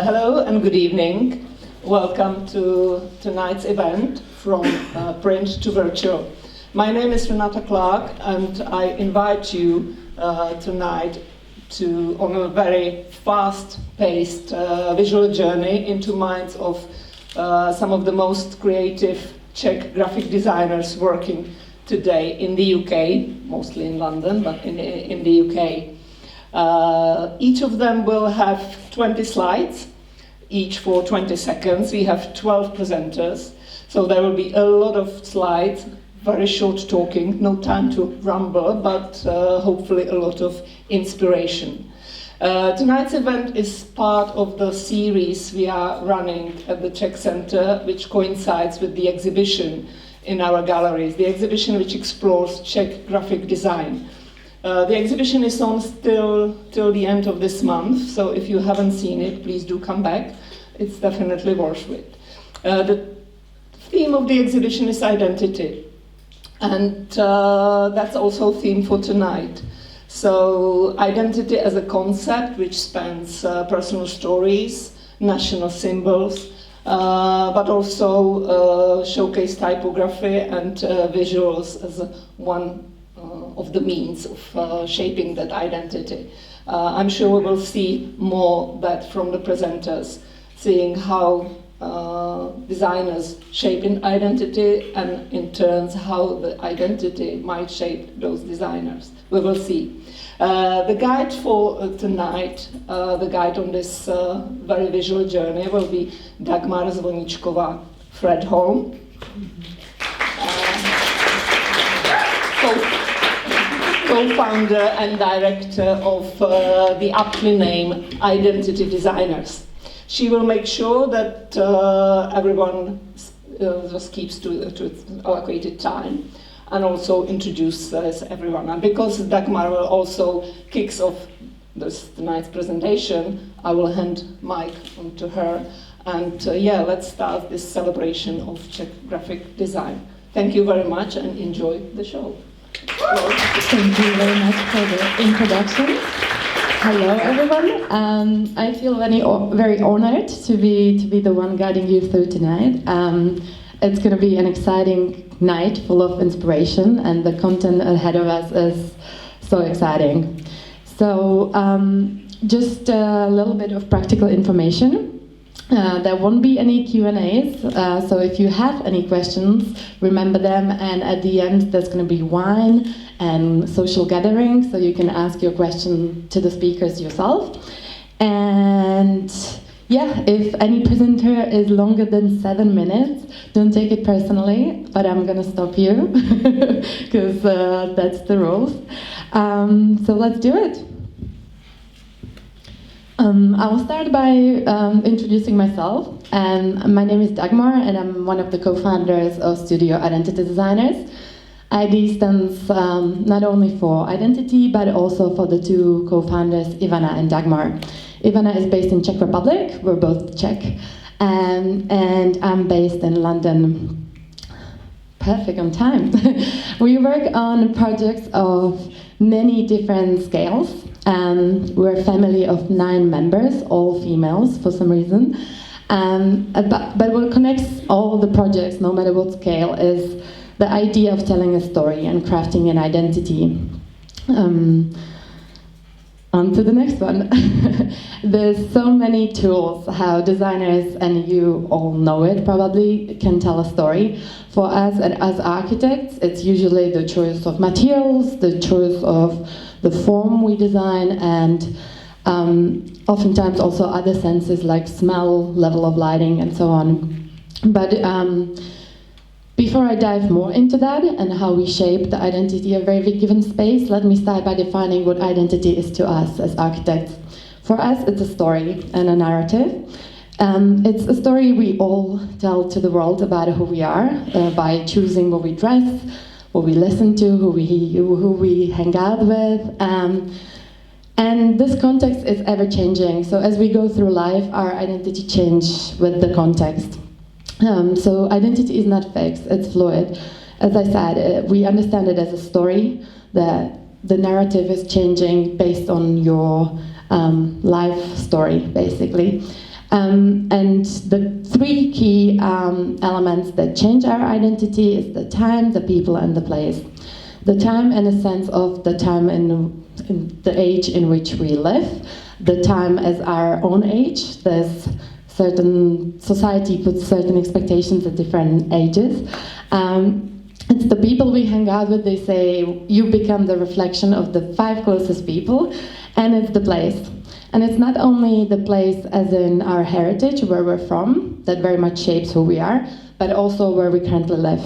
Hello and good evening. Welcome to tonight's event from print to virtual. My name is Renata Clark and I invite you tonight on a very fast-paced visual journey into minds of some of the most creative Czech graphic designers working today in the UK, mostly in London, but in the UK. Each of them will have 20 slides, each for 20 seconds. We have 12 presenters, so there will be a lot of slides, very short talking, no time to rumble, but hopefully a lot of inspiration. Tonight's event is part of the series we are running at the Czech Center, which coincides with the exhibition in our galleries, the exhibition which explores Czech graphic design. The exhibition is on till the end of this month, so if you haven't seen it, please do come back. It's definitely worth it. The theme of the exhibition is identity, and that's also a theme for tonight. So identity as a concept which spans personal stories, national symbols, but also showcase typography and visuals as one of the means of shaping that identity. I'm sure we will see more that from the presenters, seeing how designers shape an identity and in turn how the identity might shape those designers. We will see. The guide for tonight, the guide on this very visual journey will be Dagmar Zvoničková Fredholm, co-founder and director of the aptly named Identity Designers. She will make sure that everyone just keeps to its allocated time and also introduces everyone. And because Dagmar will also kicks off tonight's presentation, I will hand mic on to her. And let's start this celebration of Czech graphic design. Thank you very much and enjoy the show. Thank you very much for the introduction. Hello, everyone. I feel very honored to be the one guiding you through tonight. It's going to be an exciting night full of inspiration, and the content ahead of us is so exciting. So, just a little bit of practical information. There won't be any Q&As, so if you have any questions, remember them, and at the end there's going to be wine and social gathering, so you can ask your question to the speakers yourself. And if any presenter is longer than 7 minutes, don't take it personally, but I'm going to stop you, because that's the rules. So let's do it. I will start by introducing myself. My name is Dagmar, and I'm one of the co-founders of Studio Identity Designers. ID stands not only for identity, but also for the two co-founders, Ivana and Dagmar. Ivana is based in Czech Republic, we're both Czech, and I'm based in London. Perfect on time. We work on projects of many different scales. We're a family of 9 members, all females for some reason. But what connects all the projects, no matter what scale, is the idea of telling a story and crafting an identity. On to the next one. There's so many tools how designers, and you all know it probably, can tell a story. For us and as architects, it's usually the choice of materials, the choice of the form we design, and oftentimes also other senses like smell, level of lighting, and so on. But before I dive more into that and how we shape the identity of every given space, let me start by defining what identity is to us as architects. For us, it's a story and a narrative. It's a story we all tell to the world about who we are by choosing what we dress, what we listen to, who we hang out with. And this context is ever-changing. So as we go through life, our identity changes with the context. So identity is not fixed, it's fluid. As I said, we understand it as a story, that the narrative is changing based on your life story, basically. And the three key elements that change our identity is the time, the people, and the place. The time in a sense of the time in the age in which we live, the time as our own age. There's certain society puts certain expectations at different ages. It's the people we hang out with. They say you become the reflection of the 5 closest people, and it's the place. And it's not only the place as in our heritage, where we're from, that very much shapes who we are, but also where we currently live.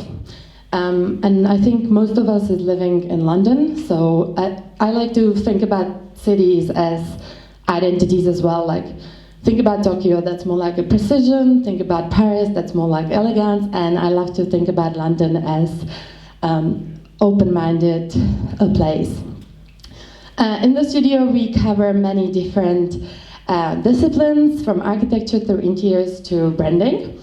And I think most of us is living in London, so I like to think about cities as identities as well. Like, think about Tokyo, that's more like a precision. Think about Paris, that's more like elegance. And I love to think about London as open-minded a place. In the studio, we cover many different disciplines, from architecture through interiors to branding.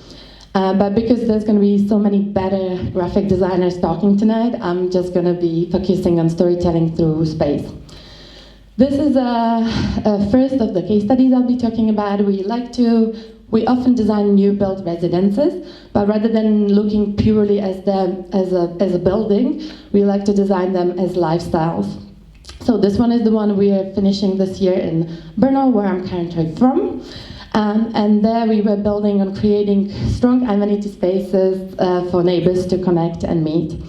But because there's going to be so many better graphic designers talking tonight, I'm just going to be focusing on storytelling through space. This is a first of the case studies I'll be talking about. We often design new built residences, but rather than looking purely as a building, we like to design them as lifestyles. So this one is the one we are finishing this year in Brno, where I'm currently from. And there we were building on creating strong amenity spaces for neighbors to connect and meet.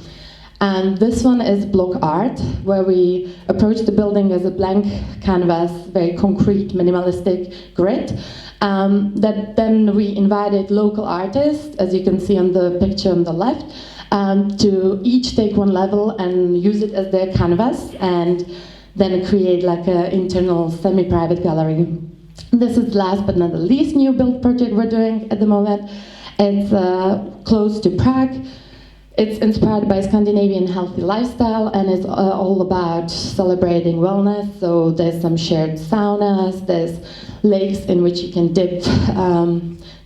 And this one is block art, where we approach the building as a blank canvas, very concrete, minimalistic grid. That then we invited local artists, as you can see on the picture on the left, to each take one level and use it as their canvas, and then create like an internal semi-private gallery. This is last but not the least new build project we're doing at the moment. It's close to Prague. It's inspired by Scandinavian healthy lifestyle, and it's all about celebrating wellness. So there's some shared saunas, there's lakes in which you can dip,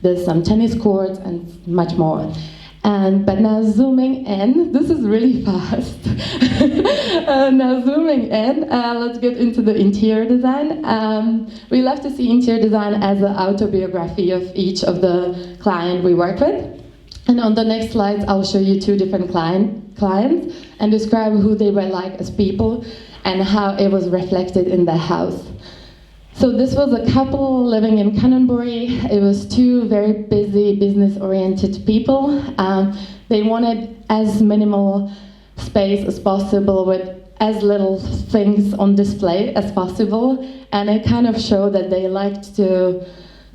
there's some tennis courts and much more. But now zooming in, this is really fast. Now zooming in, let's get into the interior design. We love to see interior design as an autobiography of each of the clients we work with. And on the next slides, I'll show you 2 different clients and describe who they were like as people and how it was reflected in their house. So this was a couple living in Canonbury. It was 2 very busy, business-oriented people. They wanted as minimal space as possible with as little things on display as possible. And it kind of showed that they liked to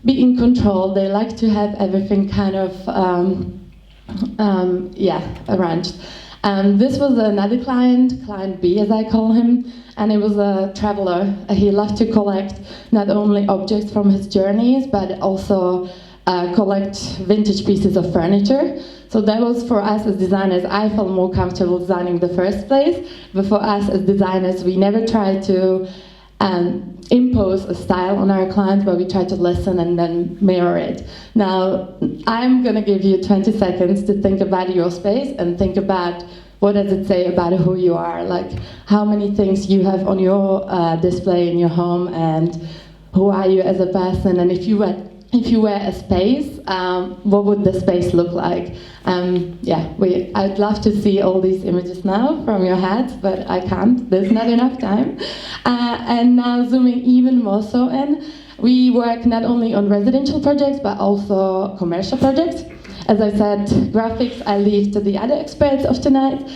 be in control. They liked to have everything kind of, arranged. This was another client B, as I call him, and he was a traveler. He loved to collect not only objects from his journeys, but also collect vintage pieces of furniture. So that was, for us as designers, I felt more comfortable designing the first place, but for us as designers, we never tried to impose a style on our clients, but we try to listen and then mirror it. Now, I'm going to give you 20 seconds to think about your space and think about what does it say about who you are, like how many things you have on your display in your home, and who are you as a person, and if you were a space, what would the space look like? I'd love to see all these images now from your heads, but I can't. There's not enough time. And now zooming even more so in, we work not only on residential projects, but also commercial projects. As I said, graphics I leave to the other experts of tonight.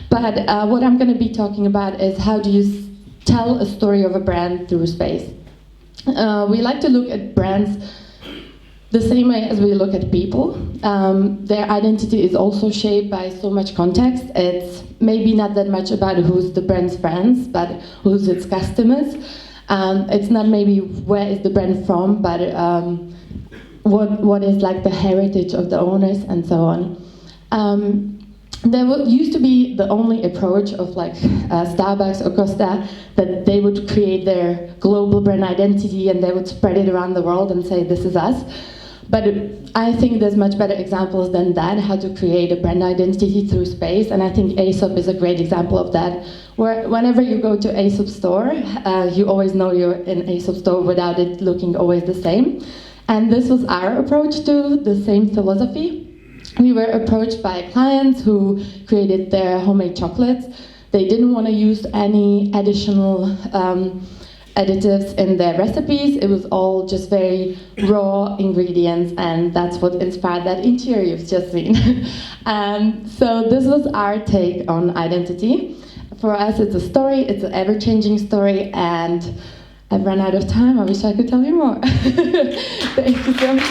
But what I'm going to be talking about is how do you tell a story of a brand through space. We like to look at brands the same way as we look at people. Their identity is also shaped by so much context. It's maybe not that much about who's the brand's friends, but who's its customers. It's not maybe where is the brand from, but what is like the heritage of the owners and so on. There used to be the only approach of like Starbucks or Costa, that they would create their global brand identity and they would spread it around the world and say this is us. But I think there's much better examples than that, how to create a brand identity through space, and I think Aesop is a great example of that. Where whenever you go to Aesop store, you always know you're in Aesop store without it looking always the same. And this was our approach to the same philosophy. We were approached by clients who created their homemade chocolates. They didn't want to use any additional additives in their recipes. It was all just very raw ingredients, and that's what inspired that interior you've just seen. So this was our take on identity. For us, it's a story, it's an ever-changing story, and I've run out of time. I wish I could tell you more. Thank you so much.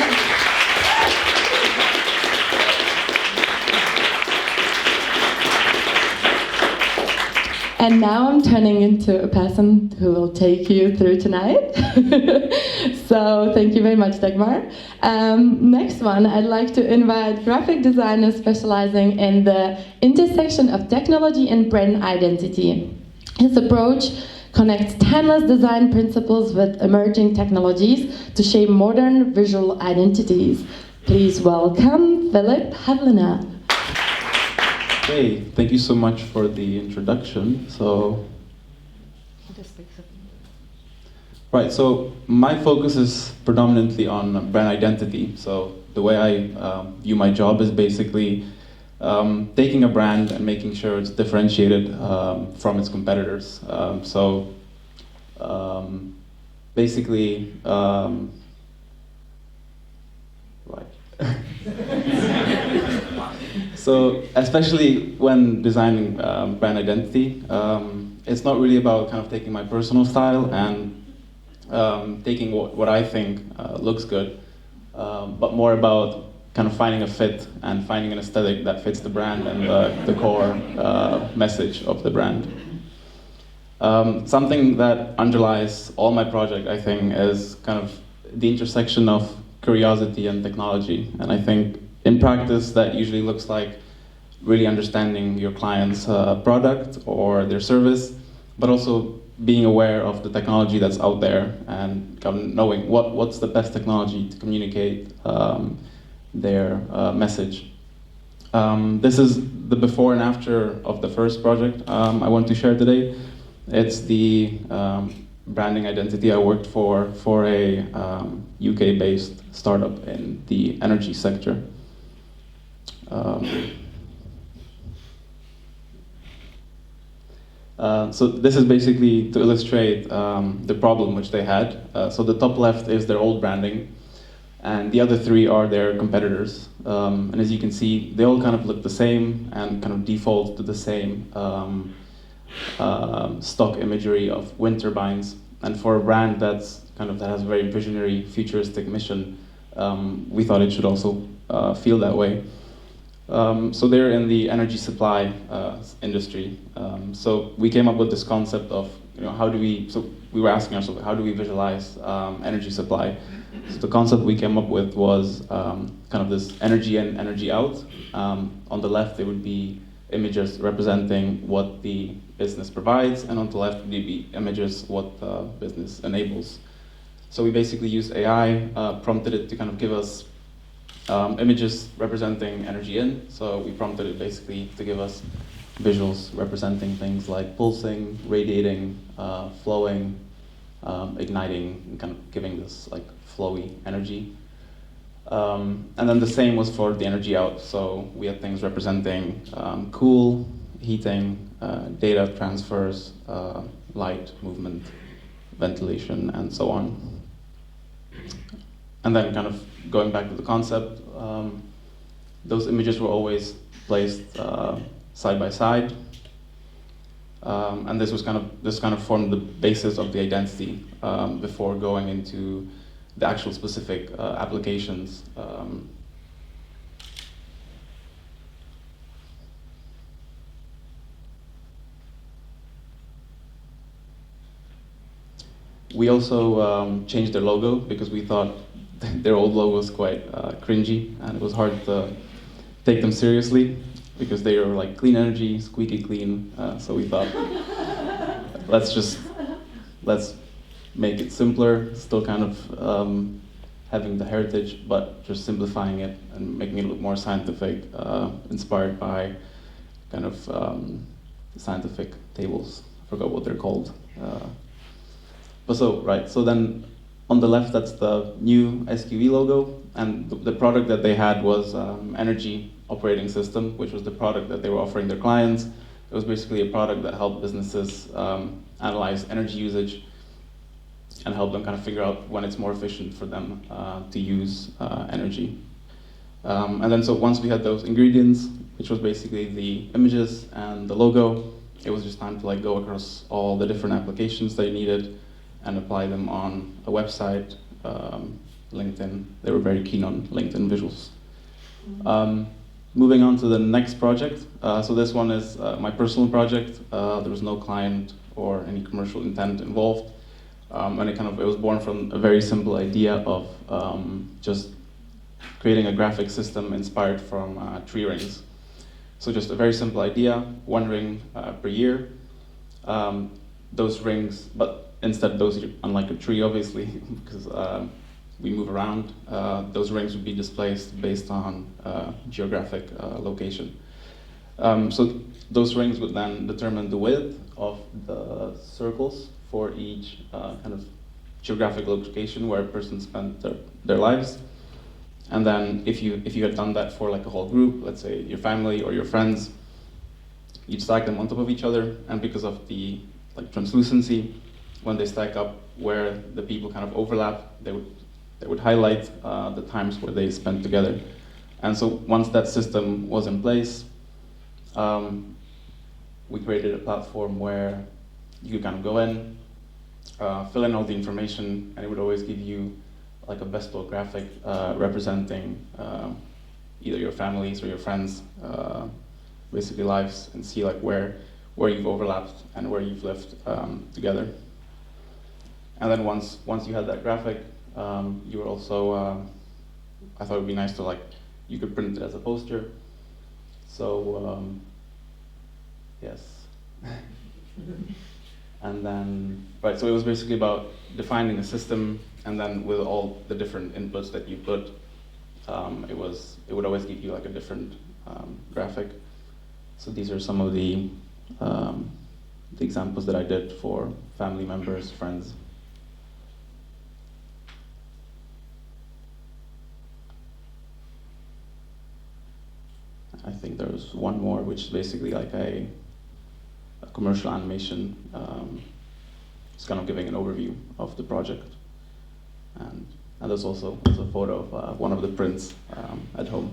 And now I'm turning into a person who will take you through tonight. So thank you very much, Dagmar. Next one, I'd like to invite graphic designers specializing in the intersection of technology and brand identity. His approach connects timeless design principles with emerging technologies to shape modern visual identities. Please welcome Philip Havlina. Hey, thank you so much for the introduction. So my focus is predominantly on brand identity. So the way I view my job is basically taking a brand and making sure it's differentiated from its competitors. Basically, So especially when designing brand identity, it's not really about kind of taking my personal style and taking what I think looks good, but more about kind of finding a fit and finding an aesthetic that fits the brand and the core message of the brand. Something that underlies all my project, I think, is kind of the intersection of curiosity and technology. And I think in practice, that usually looks like really understanding your client's product or their service, but also being aware of the technology that's out there and kind of knowing what's the best technology to communicate their message. This is the before and after of the first project I want to share today. It's the branding identity I worked for a UK-based startup in the energy sector. So this is basically to illustrate the problem which they had. So the top left is their old branding, and the other three are their competitors. And as you can see, they all kind of look the same and kind of default to the same stock imagery of wind turbines. And for a brand that has a very visionary, futuristic mission, we thought it should also feel that way. So they're in the energy supply industry. So we came up with this concept of, we were asking ourselves, how do we visualize energy supply? So the concept we came up with was kind of this energy in, energy out. On the left, there would be images representing what the business provides, and on the left would be images what the business enables. So we basically used AI, prompted it to kind of give us images representing energy in. So we prompted it basically to give us visuals representing things like pulsing, radiating, flowing, igniting, and kind of giving this like flowy energy. And then the same was for the energy out. So we had things representing cool, heating, data transfers, light, movement, ventilation, and so on. And then kind of going back to the concept, those images were always placed side by side. And this kind of formed the basis of the identity before going into the actual specific applications. We also changed their logo because we thought their old logo was quite cringy, and it was hard to take them seriously because they were like clean energy, squeaky clean. So we thought, let's make it simpler, still kind of having the heritage, but just simplifying it and making it look more scientific, inspired by kind of scientific tables. I forgot what they're called. So then on the left, that's the new SQE logo, and the product that they had was Energy Operating System, which was the product that they were offering their clients. It was basically a product that helped businesses analyze energy usage and help them kind of figure out when it's more efficient for them to use energy. And then so once we had those ingredients, which was basically the images and the logo, it was just time to like go across all the different applications they needed and apply them on a website, LinkedIn. They were very keen on LinkedIn visuals. Moving on to the next project. So this one is my personal project. There was no client or any commercial intent involved. And it was born from a very simple idea of just creating a graphic system inspired from tree rings. So just a very simple idea, one ring per year. Those rings, but instead those, unlike a tree obviously, because we move around, those rings would be displaced based on geographic location. So those rings would then determine the width of the circles for each kind of geographic location where a person spent their lives. And then if you had done that for like a whole group, let's say your family or your friends, you'd stack them on top of each other, and because of the like translucency, when they stack up where the people kind of overlap, they would highlight the times where they spent together. And so once that system was in place, we created a platform where you could kind of go in, fill in all the information, and it would always give you like a bespoke graphic representing either your families or your friends' basically lives, and see like where you've overlapped and where you've lived together. And then once you had that graphic, you were also, I thought it would be nice to like, you could print it as a poster. So, yes. And then, right, so it was basically about defining a system, and then with all the different inputs that you put, it would always give you like a different graphic. So these are some of the examples that I did for family members, friends. I think there was one more, which is basically like a commercial animation. It's kind of giving an overview of the project. And there's also a photo of one of the prints at home.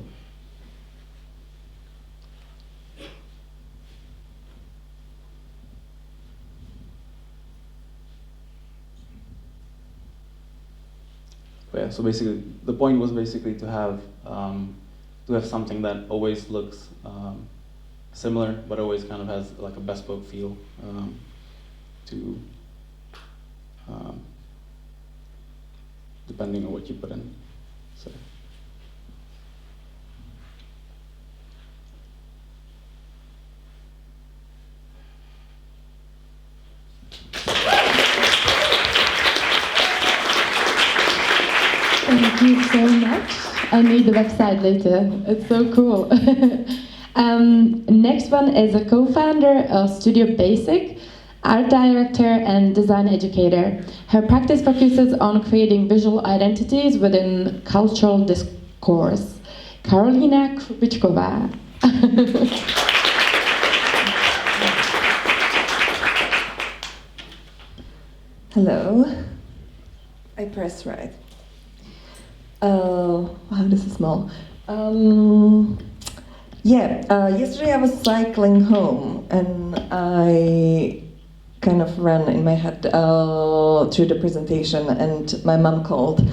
But yeah, so basically, the point was basically to have something that always looks similar, but always kind of has like a bespoke feel to depending on what you put in. So. Thank you so much. I need the website later. It's so cool. Next one is a co-founder of Studio Basic, art director and design educator. Her practice focuses on creating visual identities within cultural discourse. Karolina Krupičková. Hello. I press right. Wow, this is small. Yesterday I was cycling home and I kind of ran in my head through the presentation, and my mom called,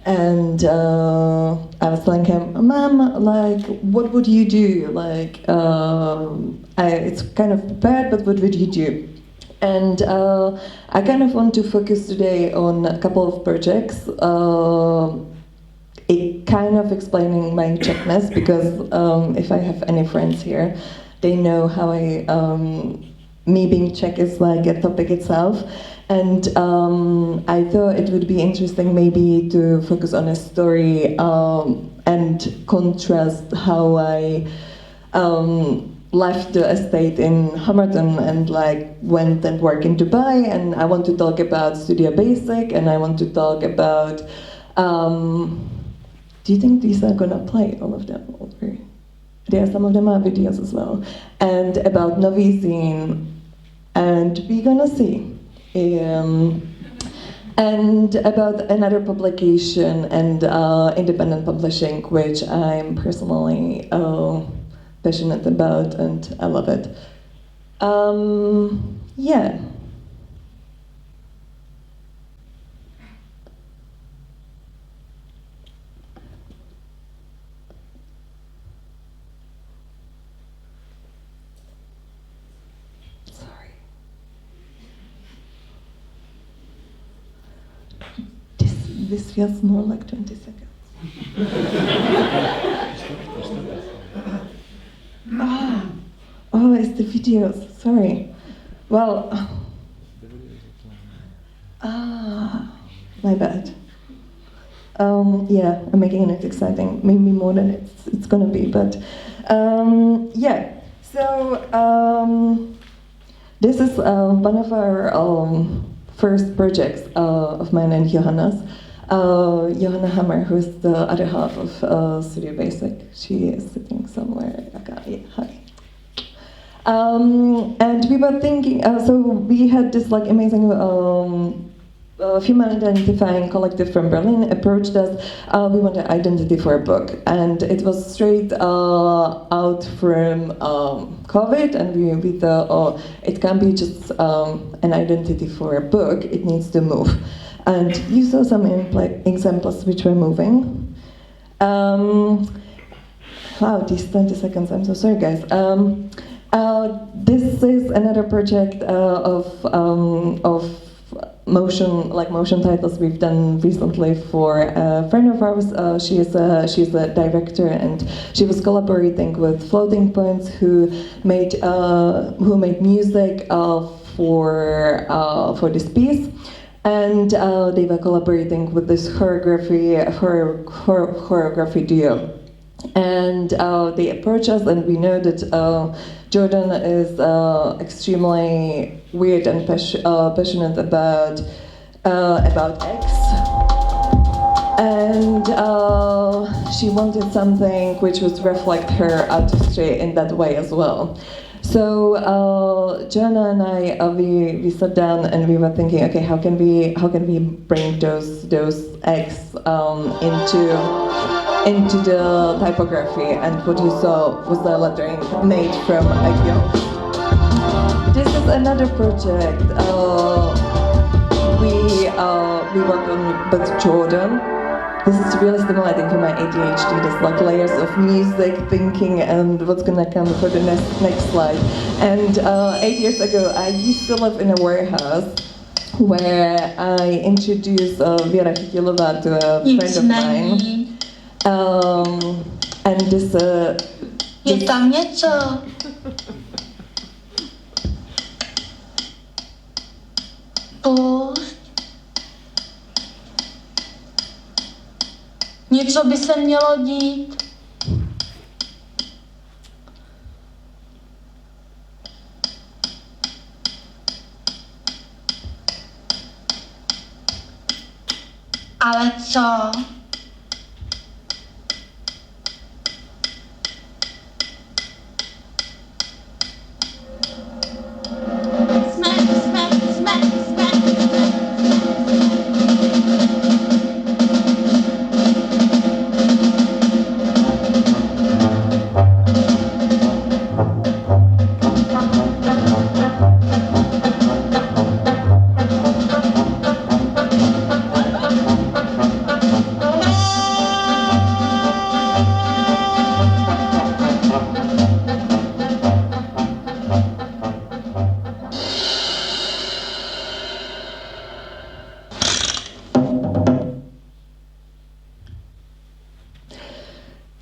and I was telling him, "Mom, like, what would you do? Like, it's kind of prepared, but what would you do?" And I kind of want to focus today on a couple of projects. It kind of explaining my Czechness, because if I have any friends here, they know how me being Czech is like a topic itself. And I thought it would be interesting maybe to focus on a story and contrast how I left the estate in Hamerton and like went and worked in Dubai, and I want to talk about Studio Basic, and I want to talk about do you think these are gonna play, all of them? There, some of them are videos as well. And about Novi Zine, and we're gonna see. And about another publication and independent publishing, which I'm personally passionate about, and I love it. Yeah. This feels more like 20 seconds. Oh, it's the videos. Sorry. Well, my bad. Yeah, I'm making it exciting. Maybe more than it's gonna be, but yeah. So this is one of our first projects of mine and Johanna's. Johanna Hammer, who's the other half of Studio Basic. She is sitting somewhere. Okay, hi. And we were thinking, so we had this like amazing human identifying collective from Berlin approached us. We wanted identity for a book, and it was straight out from COVID, and we thought, oh, it can't be just an identity for a book, it needs to move. And you saw some examples which were moving. Wow, these 20 seconds, I'm so sorry guys. This is another project of motion titles we've done recently for a friend of ours. She's a director, and she was collaborating with Floating Points, who made music for this piece. And they were collaborating with this choreography duo. And they approached us, and we know that Jordan is extremely weird and passionate about X. And she wanted something which would reflect her artistry in that way as well. So Joanna and I, we sat down and we were thinking, okay, how can we bring those X into the typography? And what you saw was the lettering made from Agio. This is another project we worked on with Jordan. This is really stimulating for my ADHD. There's like layers of music, thinking, and what's gonna come for the next slide. And 8 years ago, I used to live in a warehouse where I introduced Věra Chytilová to a friend of mine. And this Je tam něco? Pust. Něco by se mělo dít. Ale co?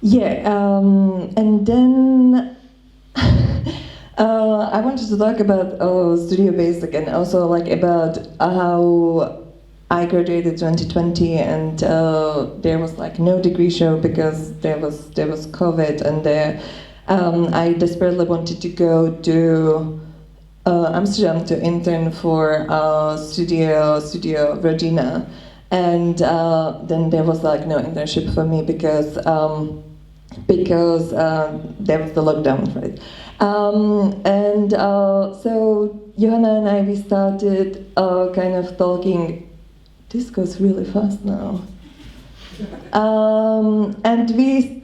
Yeah, and then I wanted to talk about Studio Basic, and also like about how I graduated 2020, and there was like no degree show because there was COVID, and I desperately wanted to go to Amsterdam to intern for Studio Regina, and then there was like no internship for me because there was the lockdown, right? So Johanna and I, we started kind of talking. This goes really fast now. And we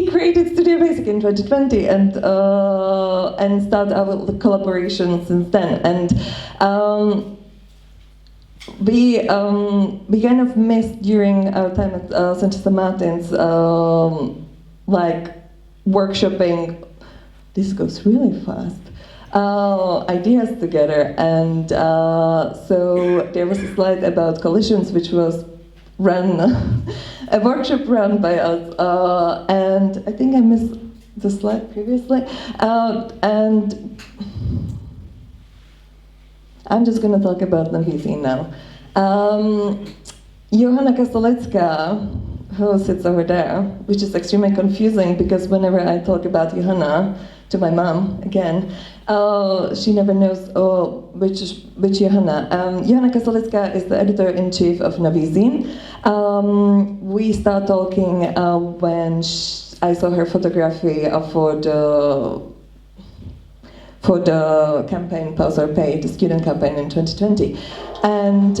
created Studio Basic in 2020 and started our collaboration since then. And we kind of missed during our time at St. Martin's, like workshopping. This goes really fast. Ideas together, and so there was a slide about collisions, which was run, a workshop run by us, and I think I missed the slide previously, and I'm just going to talk about Navizi now. Johanna Kastolecka, who sits over there, which is extremely confusing because whenever I talk about Johanna to my mom again, she never knows which Johanna. Johanna Kastolecka is the editor-in-chief of Navizi. We started talking when I saw her photography for the campaign Pause or Pay, the student campaign in 2020, and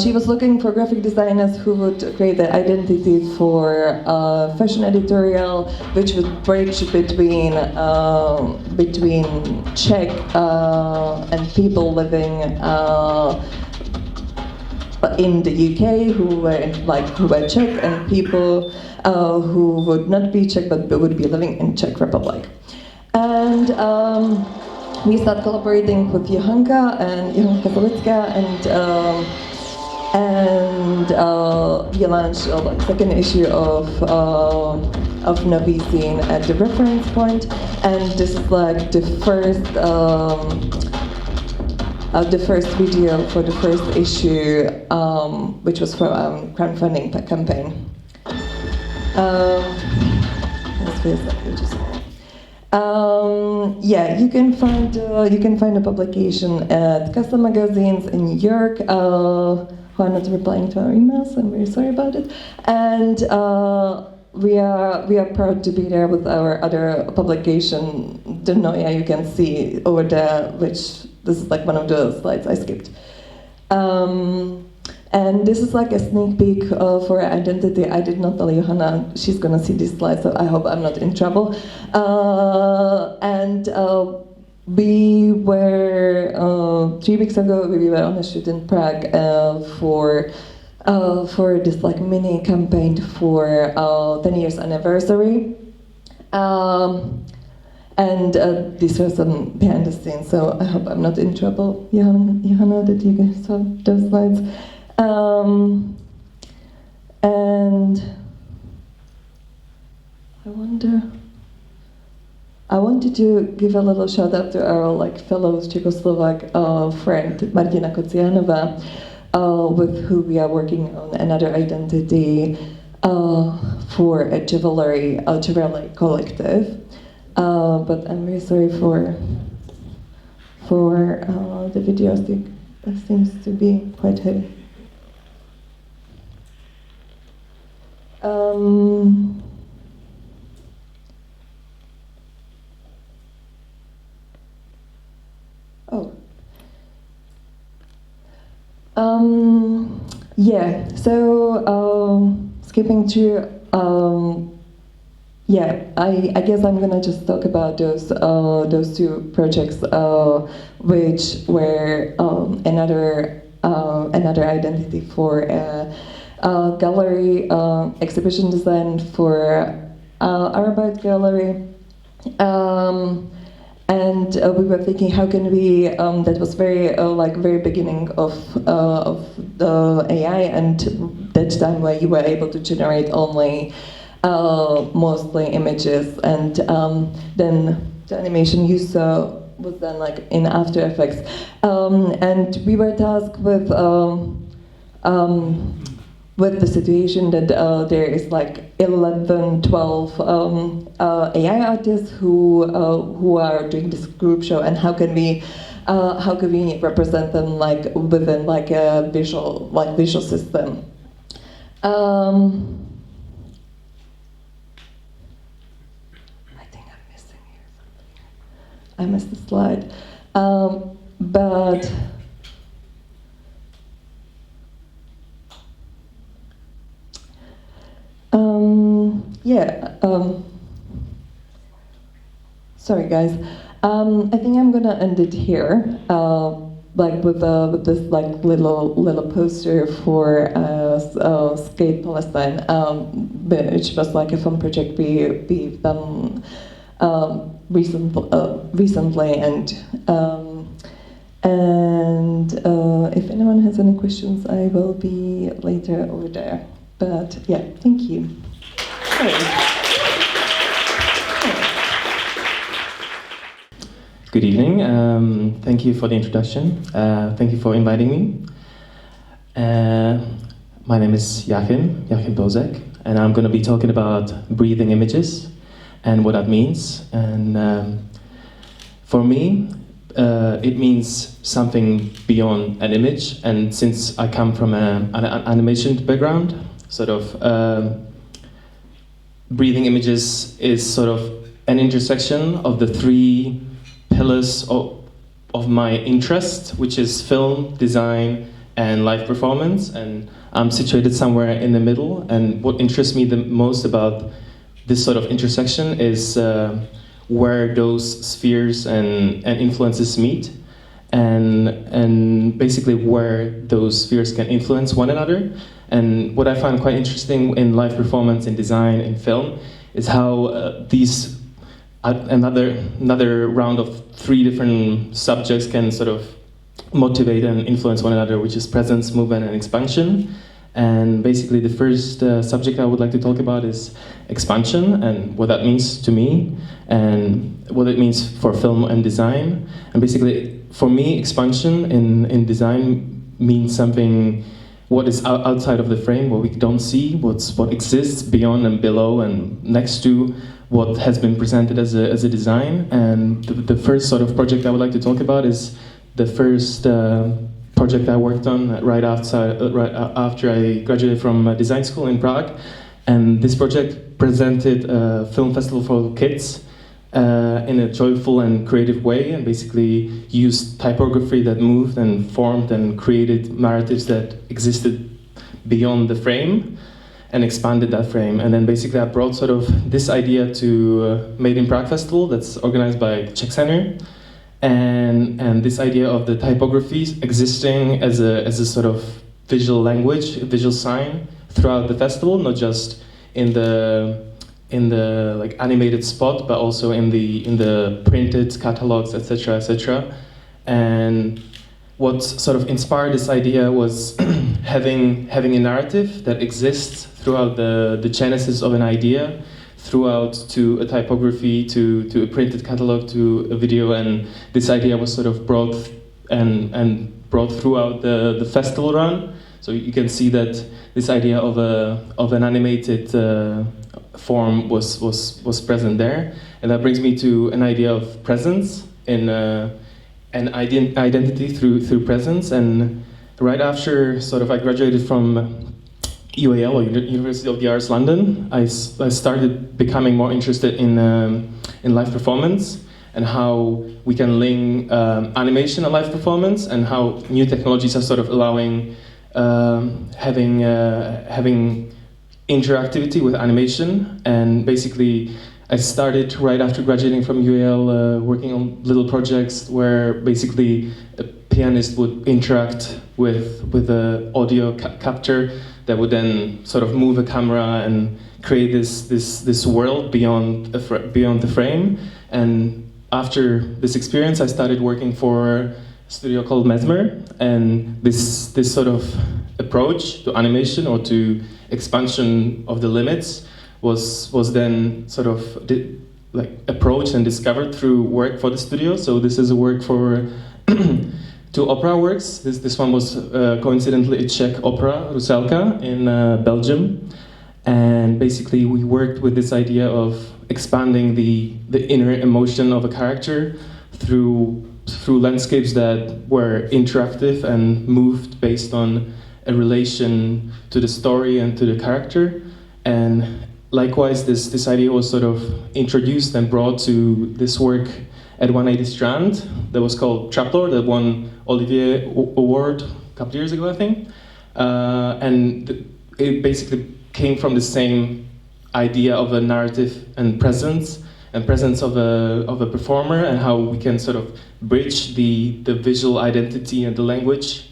she was looking for graphic designers who would create the identity for fashion editorial, which would bridge between Czech and people living in the UK who were Czech, and people who would not be Czech but would be living in Czech Republic. And we started collaborating with Johanka Kastolecka, and we launched a second issue of Navizi at the reference point, and this is like the first video for the first issue, which was for our crowdfunding campaign. Yeah, you can find a publication at Custom Magazines in New York, who are not replying to our emails. I'm very sorry about it. And we are proud to be there with our other publication, the Noia, you can see over there, which this is like one of the slides I skipped. And this is like a sneak peek for identity. I did not tell Johanna she's gonna see this slide, so I hope I'm not in trouble. We were 3 weeks ago. We were on a shoot in Prague for this like mini campaign for 10 years anniversary. These are some behind the scenes. So I hope I'm not in trouble, Johanna, that you guys saw those slides. And I wanted to give a little shout out to our like fellow Czechoslovak friend Martina Kocianova, with who we are working on another identity for a jewelry collective. But I'm very sorry for the videos. It seems to be quite heavy. Yeah, so skipping through, yeah, I guess I'm gonna just talk about those two projects, which were another identity for a gallery, exhibition design for Arbeit Gallery. And we were thinking, how can we? That was very very beginning of the AI, and that time where you were able to generate only mostly images, and then the animation you saw was done like in After Effects, and we were tasked with with the situation that there is like 11, 12 AI artists who are doing this group show, and how can we represent them like within like a visual system. I think I'm missing here something. I missed the slide, but. Sorry guys. I think I'm gonna end it here, like with this like little poster for Skate Palestine, which was like a fun project we've done recently, and if anyone has any questions, I will be later over there. But yeah, thank you. Good evening. Thank you for the introduction. Thank you for inviting me. My name is Joachim Bozek, and I'm going to be talking about breathing images and what that means. And for me, it means something beyond an image. And since I come from an animation background, sort of breathing images is sort of an intersection of the three pillars of my interest, which is film, design, and live performance, and I'm situated somewhere in the middle. And what interests me the most about this sort of intersection is where those spheres and influences meet, and basically where those spheres can influence one another. And what I find quite interesting in live performance, in design, in film, is how these another round of three different subjects can sort of motivate and influence one another, which is presence, movement, and expansion. And basically the first subject I would like to talk about is expansion, and what that means to me, and what it means for film and design. And basically, for me, expansion in design means something what is outside of the frame, what we don't see, what exists beyond and below and next to what has been presented as a design. And the first sort of project I would like to talk about is the first project I worked on right after I graduated from design school in Prague. And this project presented a film festival for kids in a joyful and creative way, and basically used typography that moved and formed and created narratives that existed beyond the frame and expanded that frame. And then basically I brought sort of this idea to Made in Prague Festival that's organized by Czech Center, and this idea of the typographies existing as a sort of visual language, visual sign throughout the festival, not just in the like animated spot, but also in the printed catalogs, etc., etc. And what sort of inspired this idea was having a narrative that exists throughout the genesis of an idea, throughout to a typography, to a printed catalog, to a video. And this idea was sort of brought throughout the festival run. So you can see that this idea of an animated form was present there, and that brings me to an idea of presence in an identity through presence. And right after sort of I graduated from UAL, or University of the Arts London, I started becoming more interested in live performance and how we can link animation and live performance, and how new technologies are sort of allowing having interactivity with animation. And basically I started right after graduating from UAL working on little projects where basically a pianist would interact with the audio capture that would then sort of move a camera and create this world beyond the frame. And after this experience I started working for a studio called Mesmer, and this sort of approach to animation or to expansion of the limits was then sort of approached and discovered through work for the studio. So this is a work for two opera works. This one was coincidentally a Czech opera, Rusalka, in Belgium. And basically we worked with this idea of expanding the inner emotion of a character through landscapes that were interactive and moved based on a relation to the story and to the character. And likewise, this idea was sort of introduced and brought to this work at 180 Strand that was called Traplore, that won Olivier Award a couple years ago, I think. It basically came from the same idea of a narrative and presence of a performer, and how we can sort of bridge the visual identity and the language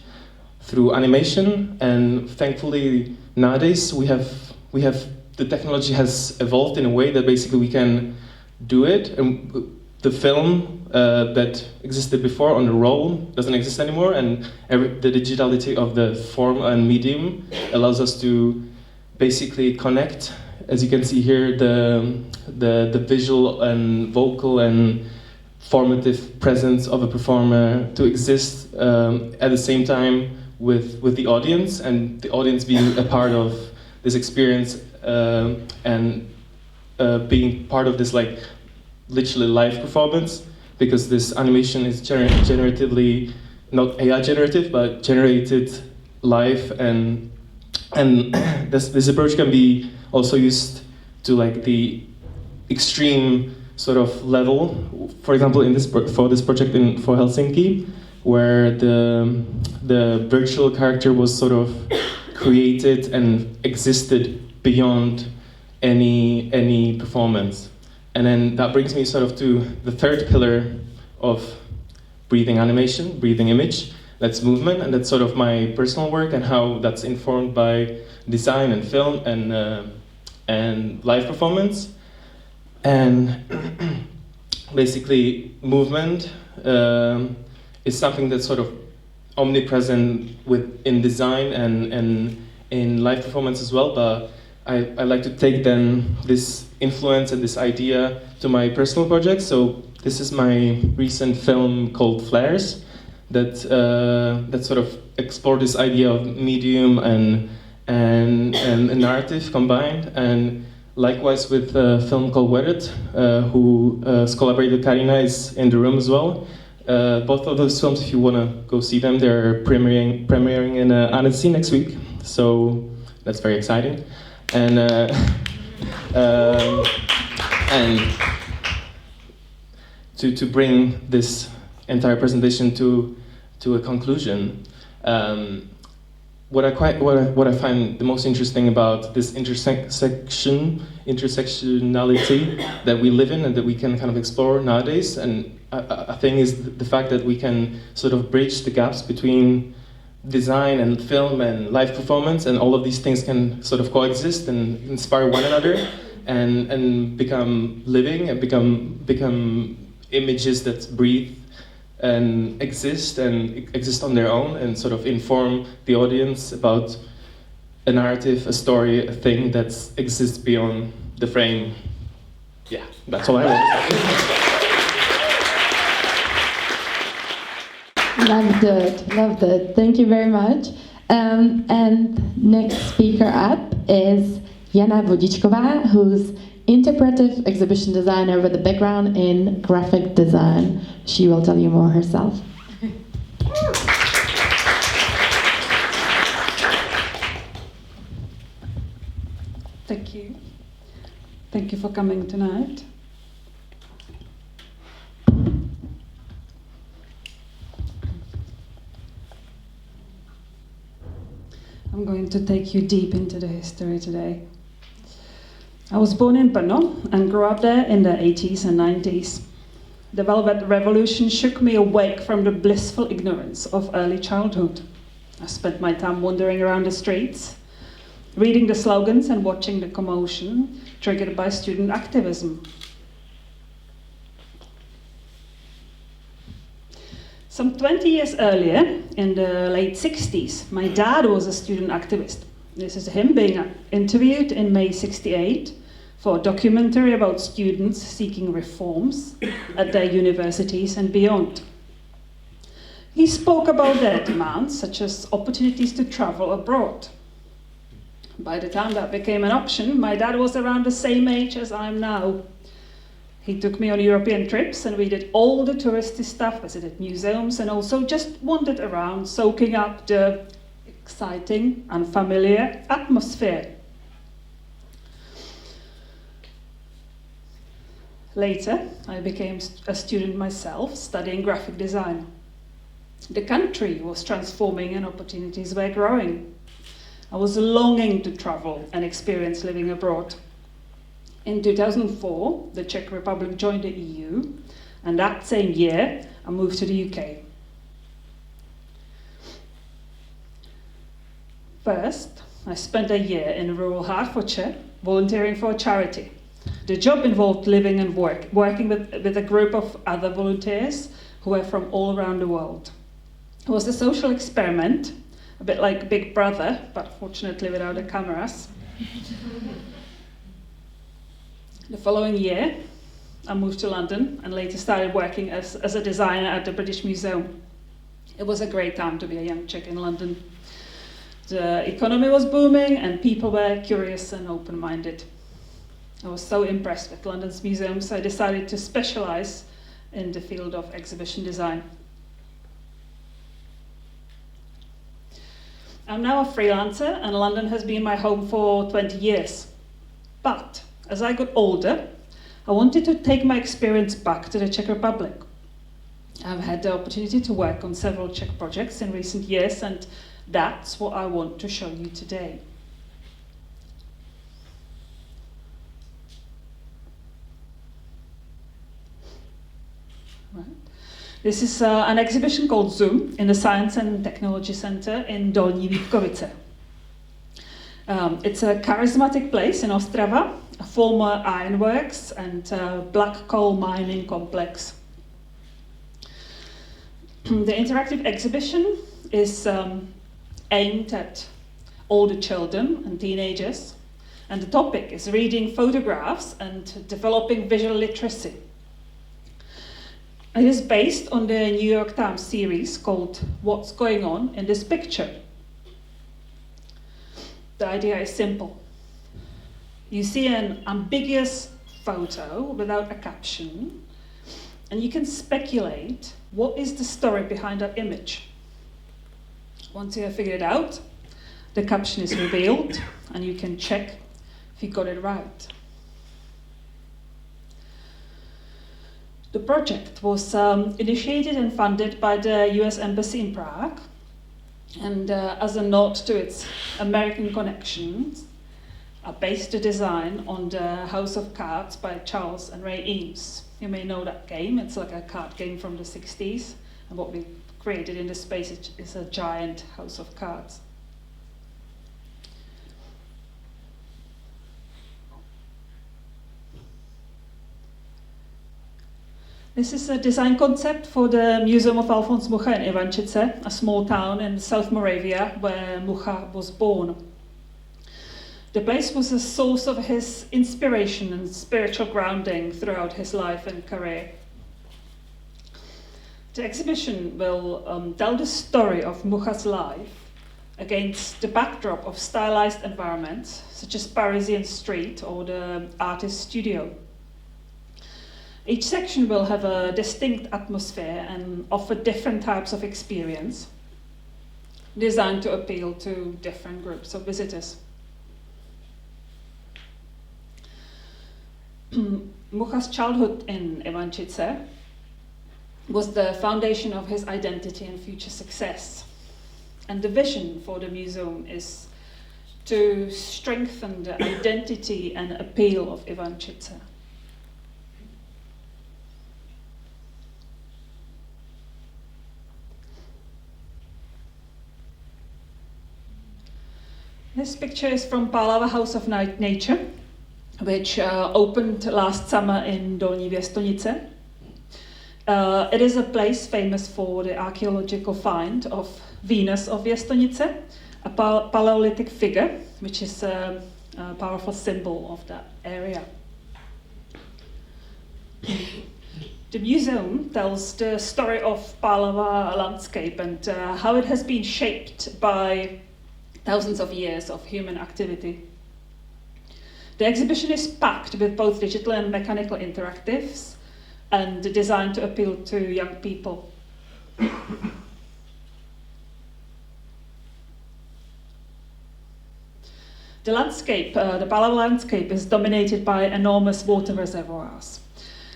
through animation. And thankfully nowadays we have the technology has evolved in a way that basically we can do it, and the film that existed before on the roll doesn't exist anymore, and the digitality of the form and medium allows us to basically connect, as you can see here, the visual and vocal and formative presence of a performer to exist at the same time with the audience, and the audience being a part of this experience and being part of this like literally live performance, because this animation is generatively, not AI generative, but generated live, and this approach can be also used to like the extreme sort of level. For example, for this project for Helsinki, where the virtual character was sort of created and existed beyond any performance. And then that brings me sort of to the third pillar of breathing animation, breathing image. That's movement, and that's sort of my personal work and how that's informed by design and film and live performance. And basically, movement is something that's sort of omnipresent in design and in live performance as well. But I like to take then this influence and this idea to my personal project. So this is my recent film called Flares, that sort of explored this idea of medium and narrative combined. And likewise with a film called Wedded, who's collaborated. Karina is in the room as well. Both of those films, if you want to go see them, they're premiering in Annecy next week. So that's very exciting. And to bring this entire presentation to a conclusion, what I find the most interesting about this intersectionality that we live in and that we can kind of explore nowadays, and I think is the fact that we can sort of bridge the gaps between design and film and live performance, and all of these things can sort of coexist and inspire one another and become living and become images that breathe and exist on their own, and sort of inform the audience about a narrative, a story, a thing that exists beyond the frame. Yeah, that's all I want to say. Loved it. Thank you very much. And next speaker up is Jana Vodičková, who's interpretive exhibition designer with a background in graphic design. She will tell you more herself. Thank you. Thank you for coming tonight. I'm going to take you deep into the history today. I was born in Brno and grew up there in the 80s and 90s. The Velvet Revolution shook me awake from the blissful ignorance of early childhood. I spent my time wandering around the streets, reading the slogans and watching the commotion triggered by student activism. Some 20 years earlier, in the late 60s, my dad was a student activist. This is him being interviewed in May 68 for a documentary about students seeking reforms at their universities and beyond. He spoke about their demands, such as opportunities to travel abroad. By the time that became an option, my dad was around the same age as I am now. He took me on European trips and we did all the touristy stuff, visited museums and also just wandered around, soaking up the exciting, unfamiliar atmosphere. Later, I became a student myself, studying graphic design. The country was transforming and opportunities were growing. I was longing to travel and experience living abroad. In 2004, the Czech Republic joined the EU, and that same year, I moved to the UK. First, I spent a year in rural Hertfordshire, volunteering for a charity. The job involved living and working with a group of other volunteers who were from all around the world. It was a social experiment, a bit like Big Brother, but fortunately without the cameras. The following year, I moved to London and later started working as a designer at the British Museum. It was a great time to be a young Czech in London. The economy was booming and people were curious and open-minded. I was so impressed with London's museums, I decided to specialize in the field of exhibition design. I'm now a freelancer and London has been my home for 20 years. But as I got older, I wanted to take my experience back to the Czech Republic. I've had the opportunity to work on several Czech projects in recent years, and that's what I want to show you today. Right. This is an exhibition called Zoom in the Science and Technology Center in Dolní Vítkovice. It's a charismatic place in Ostrava, a former ironworks and black coal mining complex. The interactive exhibition is aimed at older children and teenagers, and the topic is reading photographs and developing visual literacy. It is based on the New York Times series called What's Going On in This Picture? The idea is simple. You see an ambiguous photo without a caption, and you can speculate what is the story behind that image. Once you have figured it out, the caption is revealed, and you can check if you got it right. The project was initiated and funded by the US Embassy in Prague, and as a nod to its American connections, I based the design on the House of Cards by Charles and Ray Eames. You may know that game. It's like a card game from the 60s, and what we created in this space is a giant house of cards. This is a design concept for the Museum of Alfons Mucha in Ivančice, a small town in South Moravia where Mucha was born. The place was a source of his inspiration and spiritual grounding throughout his life and career. The exhibition will tell the story of Mucha's life against the backdrop of stylized environments such as Parisian street or the artist's studio. Each section will have a distinct atmosphere and offer different types of experience, designed to appeal to different groups of visitors. Mucha's childhood in Ivančice was the foundation of his identity and future success. And the vision for the museum is to strengthen the identity and appeal of Ivančice. This picture is from Pálava House of Nature, which opened last summer in Dolní Věstonice. It is a place famous for the archaeological find of Venus of Věstonice, a Paleolithic figure, which is a powerful symbol of that area. The museum tells the story of Pálava landscape and how it has been shaped by thousands of years of human activity. The exhibition is packed with both digital and mechanical interactives and designed to appeal to young people. The landscape, the Pálava landscape, is dominated by enormous water reservoirs.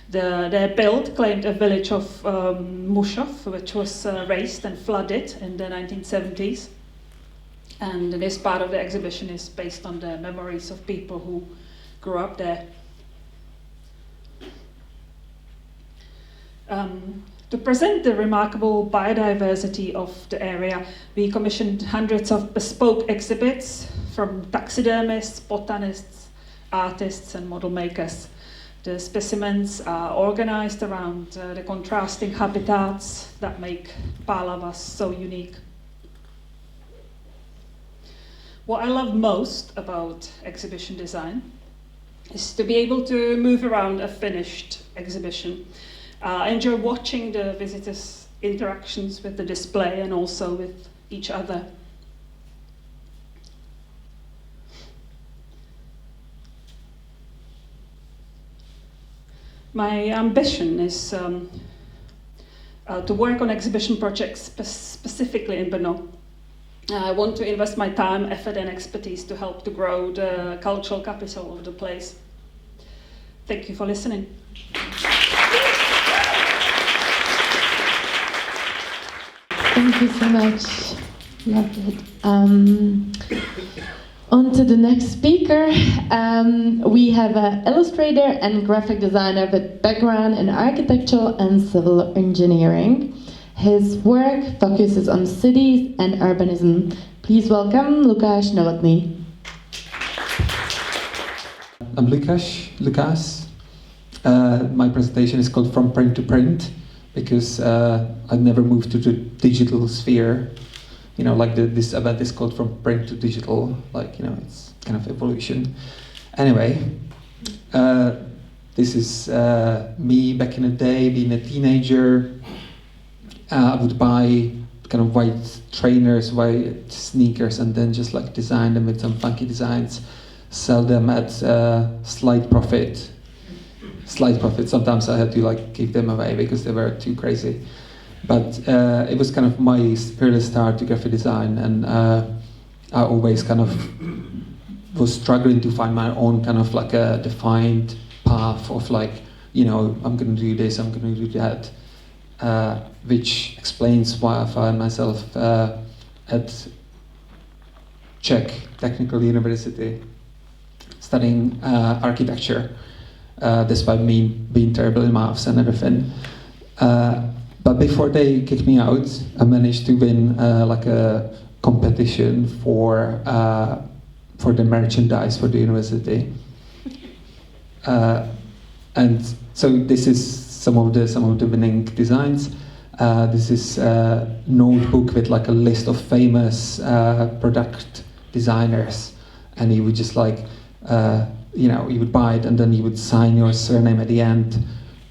Their build claimed a village of Mušov, which was razed and flooded in the 1970s. And this part of the exhibition is based on the memories of people who grew up there. To present the remarkable biodiversity of the area, we commissioned hundreds of bespoke exhibits from taxidermists, botanists, artists and model makers. The specimens are organized around the contrasting habitats that make Pálava so unique. What I love most about exhibition design is to be able to move around a finished exhibition. I enjoy watching the visitors' interactions with the display and also with each other. My ambition is to work on exhibition projects specifically in Brno. I want to invest my time, effort and expertise to help to grow the cultural capital of the place. Thank you for listening. Thank you so much. Loved it. On to the next speaker. We have an illustrator and graphic designer with background in architecture and civil engineering. His work focuses on cities and urbanism. Please welcome Lukáš Novotný. I'm Lukáš. My presentation is called From Print to Print because I've never moved to the digital sphere. You know, like this event is called From Print to Digital, like, you know, it's kind of evolution. Anyway, this is me back in the day, being a teenager. I would buy kind of white trainers, white sneakers, and then just like design them with some funky designs, sell them at slight profit. Sometimes I had to like give them away because they were too crazy. But it was kind of my early start to graphic design, and I always kind of was struggling to find my own kind of like a defined path of like, you know, I'm going to do this, I'm going to do that, which explains why I found myself at Czech Technical University studying architecture, despite me being terrible in maths and everything. But before they kicked me out, I managed to win like a competition for the merchandise for the university. And so this is some of the winning designs. This is a notebook with like a list of famous product designers, and you would just like you know, you would buy it and then you would sign your surname at the end.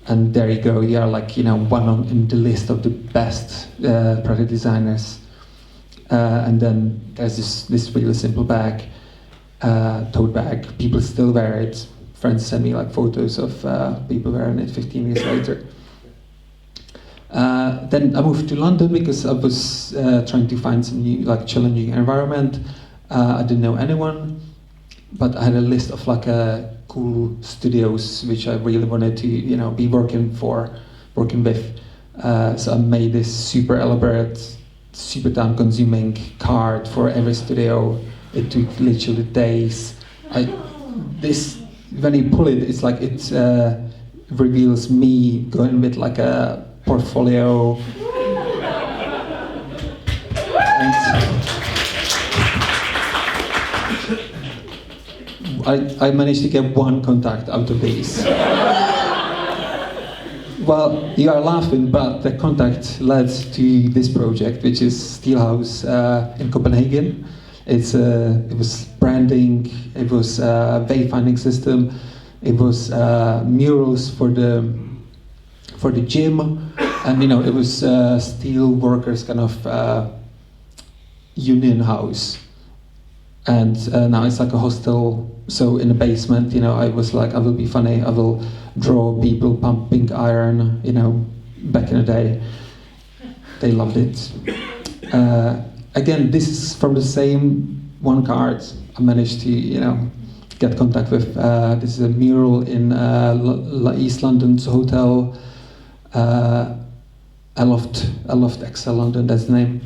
And there you go, you are like, you know, one in the list of the best product designers. And then there's this really simple bag, tote bag. People still wear it. Friends send me like photos of people wearing it 15 years later. Then I moved to London because I was trying to find some new, like, challenging environment. I didn't know anyone, but I had a list of like cool studios which I really wanted to, you know, be working with. So I made this super elaborate, super time-consuming card for every studio. It took literally days. When you pull it, it's like it reveals me going with like a portfolio. I managed to get one contact out of these. Well, you are laughing, but the contact led to this project, which is Steelhouse in Copenhagen. It was branding, it was a wayfinding system, it was murals for the for the gym, and it was steel workers kind of union house, and now it's like a hostel. So in the basement, I was like, I will be funny. I will draw people pumping iron. Back in the day, they loved it. Again, this is from the same one card. I managed to, get contact with. This is a mural in East London's hotel, Aloft XL London. That's the name.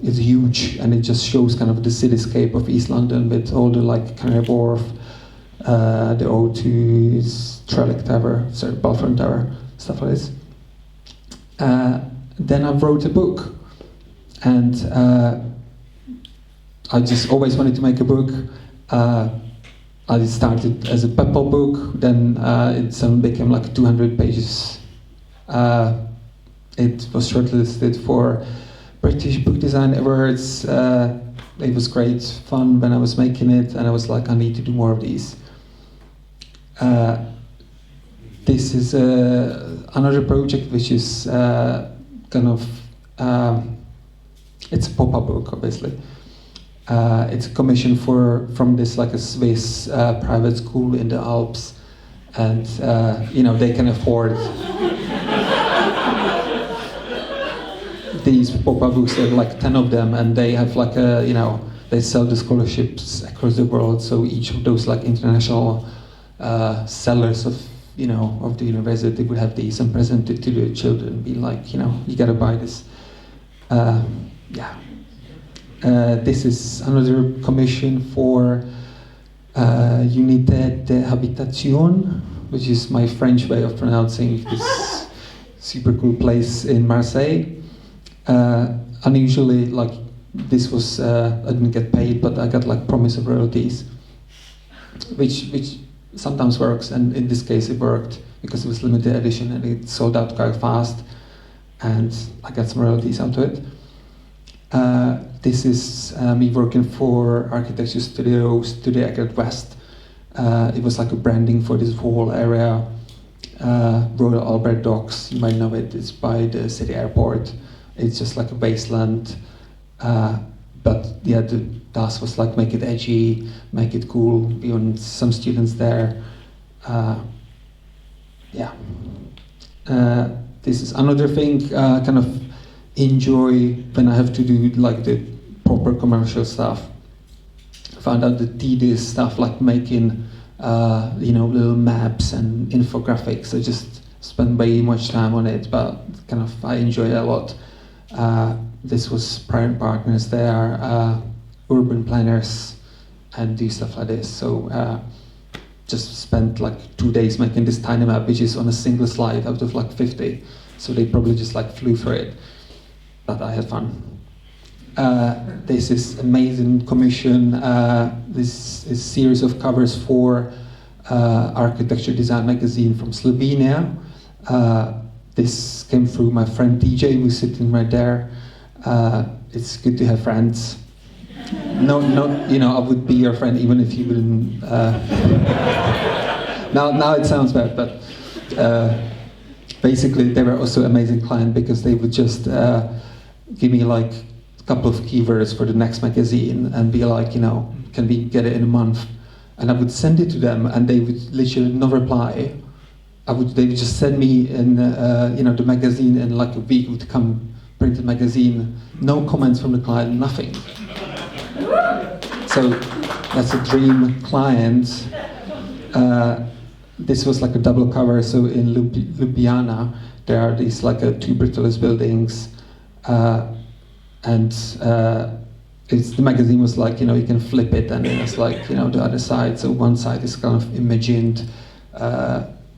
It's huge, and it just shows kind of the cityscape of East London with all the Canary Wharf, the O2, Trellick Tower, Balfron Tower, stuff like this. Then I wrote a book, and I just always wanted to make a book. I started as a pepper book, then it suddenly became 200 pages. It was shortlisted for British Book Design Awards. It was great fun when I was making it, and I was like, I need to do more of these. This is another project which is kind of, it's a pop-up book, obviously. It's a commission from this a Swiss private school in the Alps, and they can afford these pop-up books. There are 10 of them, and they have they sell the scholarships across the world. So each of those international sellers of the university would have these and present it to the children, be you gotta buy this. This is another commission for Unité de Habitation, which is my French way of pronouncing this super cool place in Marseille. Unusually, this was I didn't get paid, but I got promise of royalties, which sometimes works, and in this case it worked because it was limited edition and it sold out quite fast, and I got some royalties out of it. This is me working for architecture studio Eckert West. It was a branding for this whole area. Royal Albert Docks, you might know it. It's by the city airport. It's just a wasteland. But yeah, the task was make it edgy, make it cool. We want some students there. This is another thing. Kind of enjoy when I have to do the proper commercial stuff. Found out the tedious stuff making little maps and infographics. I just spend way much time on it, but kind of I enjoy it a lot. This was private partners there, urban planners, and do stuff like this. So just spent 2 days making this tiny map, which is on a single slide out of 50. So they probably just flew for it. But I had fun. This is amazing commission. This is series of covers for Architecture Design magazine from Slovenia. This came through my friend DJ, who's sitting right there. It's good to have friends. No, I would be your friend even if you wouldn't. Now it sounds bad, but basically they were also an amazing client because they would just give me a couple of keywords for the next magazine and be can we get it in a month? And I would send it to them, and they would literally not reply. They would just send me in the magazine in a week. Would come printed magazine, no comments from the client, nothing. So that's a dream client. This was a double cover. So in Ljubljana there are these two Britalis buildings. And the magazine was you can flip it, and then it's the other side. So one side is kind of imagined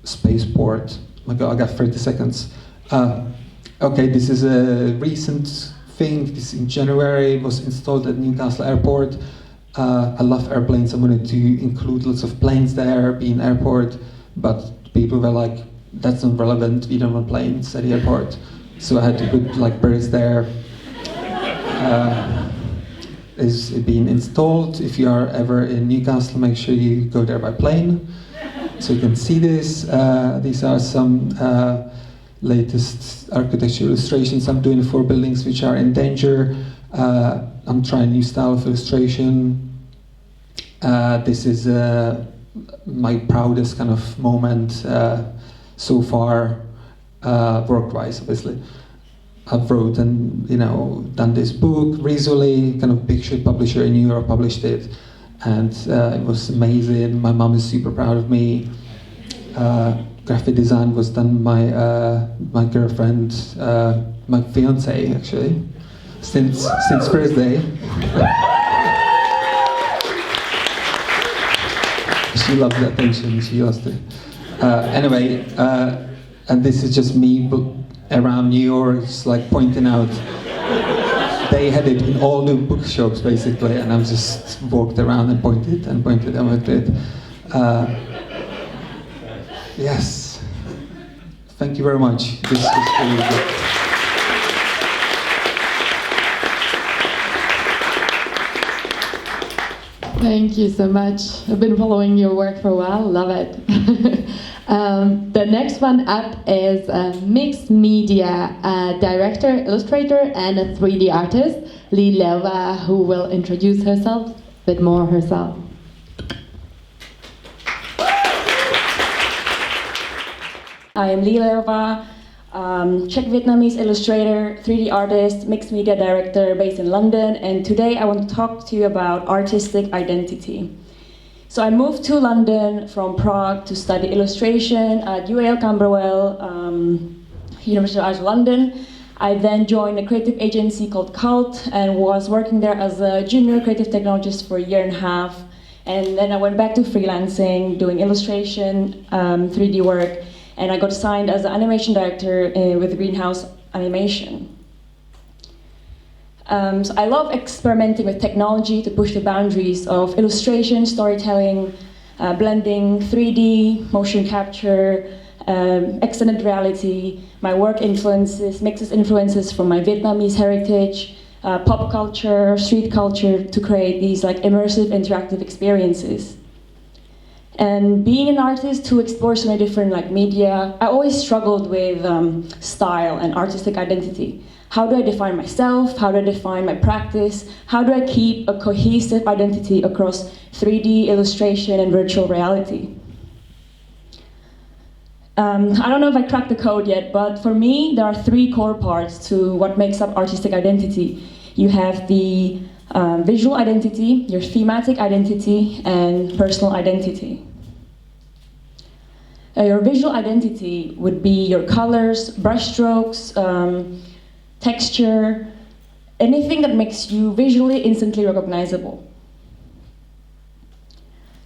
spaceport. Oh my God, I got 30 seconds. Okay, this is a recent thing. This in January was installed at Newcastle Airport. I love airplanes. I wanted to include lots of planes there, be an airport, but people were that's not relevant. We don't want planes at the airport. So I had to put birds there. Is being installed. If you are ever in Newcastle, make sure you go there by plane. So you can see this. These are some latest architecture illustrations I'm doing for buildings which are in danger. I'm trying a new style of illustration. This is my proudest kind of moment so far, work-wise, obviously. I've wrote and done this book. Recently, kind of big shit publisher in New York published it, and it was amazing. My mom is super proud of me. Graphic design was done by my girlfriend, my fiance actually, since first day. She loves the attention. She loves it. Anyway, and this is just me around New York, just like pointing out. They had it in all the bookshops basically, and I've just walked around and pointed and with it. Yes. Thank you very much. This is really good. Thank you so much. I've been following your work for a while. Love it. The next one up is a mixed media director, illustrator, and a 3D artist, Lee Leva, who will introduce herself a bit more herself. I am Lee Leva, Czech Vietnamese illustrator, 3D artist, mixed media director based in London, and today I want to talk to you about artistic identity. So I moved to London from Prague to study illustration at UAL Camberwell, University of Arts London. I then joined a creative agency called Cult and was working there as a junior creative technologist for a year and a half. And then I went back to freelancing, doing illustration, 3D work, and I got signed as an animation director with Greenhouse Animation. So I love experimenting with technology to push the boundaries of illustration, storytelling, blending 3D, motion capture, extended reality. My work mixes influences from my Vietnamese heritage, pop culture, street culture to create these like immersive interactive experiences. And being an artist who explores so many different like media, I always struggled with style and artistic identity. How do I define myself? How do I define my practice? How do I keep a cohesive identity across 3D, illustration, and virtual reality? I don't know if I cracked the code yet, but for me, there are three core parts to what makes up artistic identity. You have the visual identity, your thematic identity, and personal identity. Your visual identity would be your colors, brushstrokes, texture, anything that makes you visually instantly recognizable.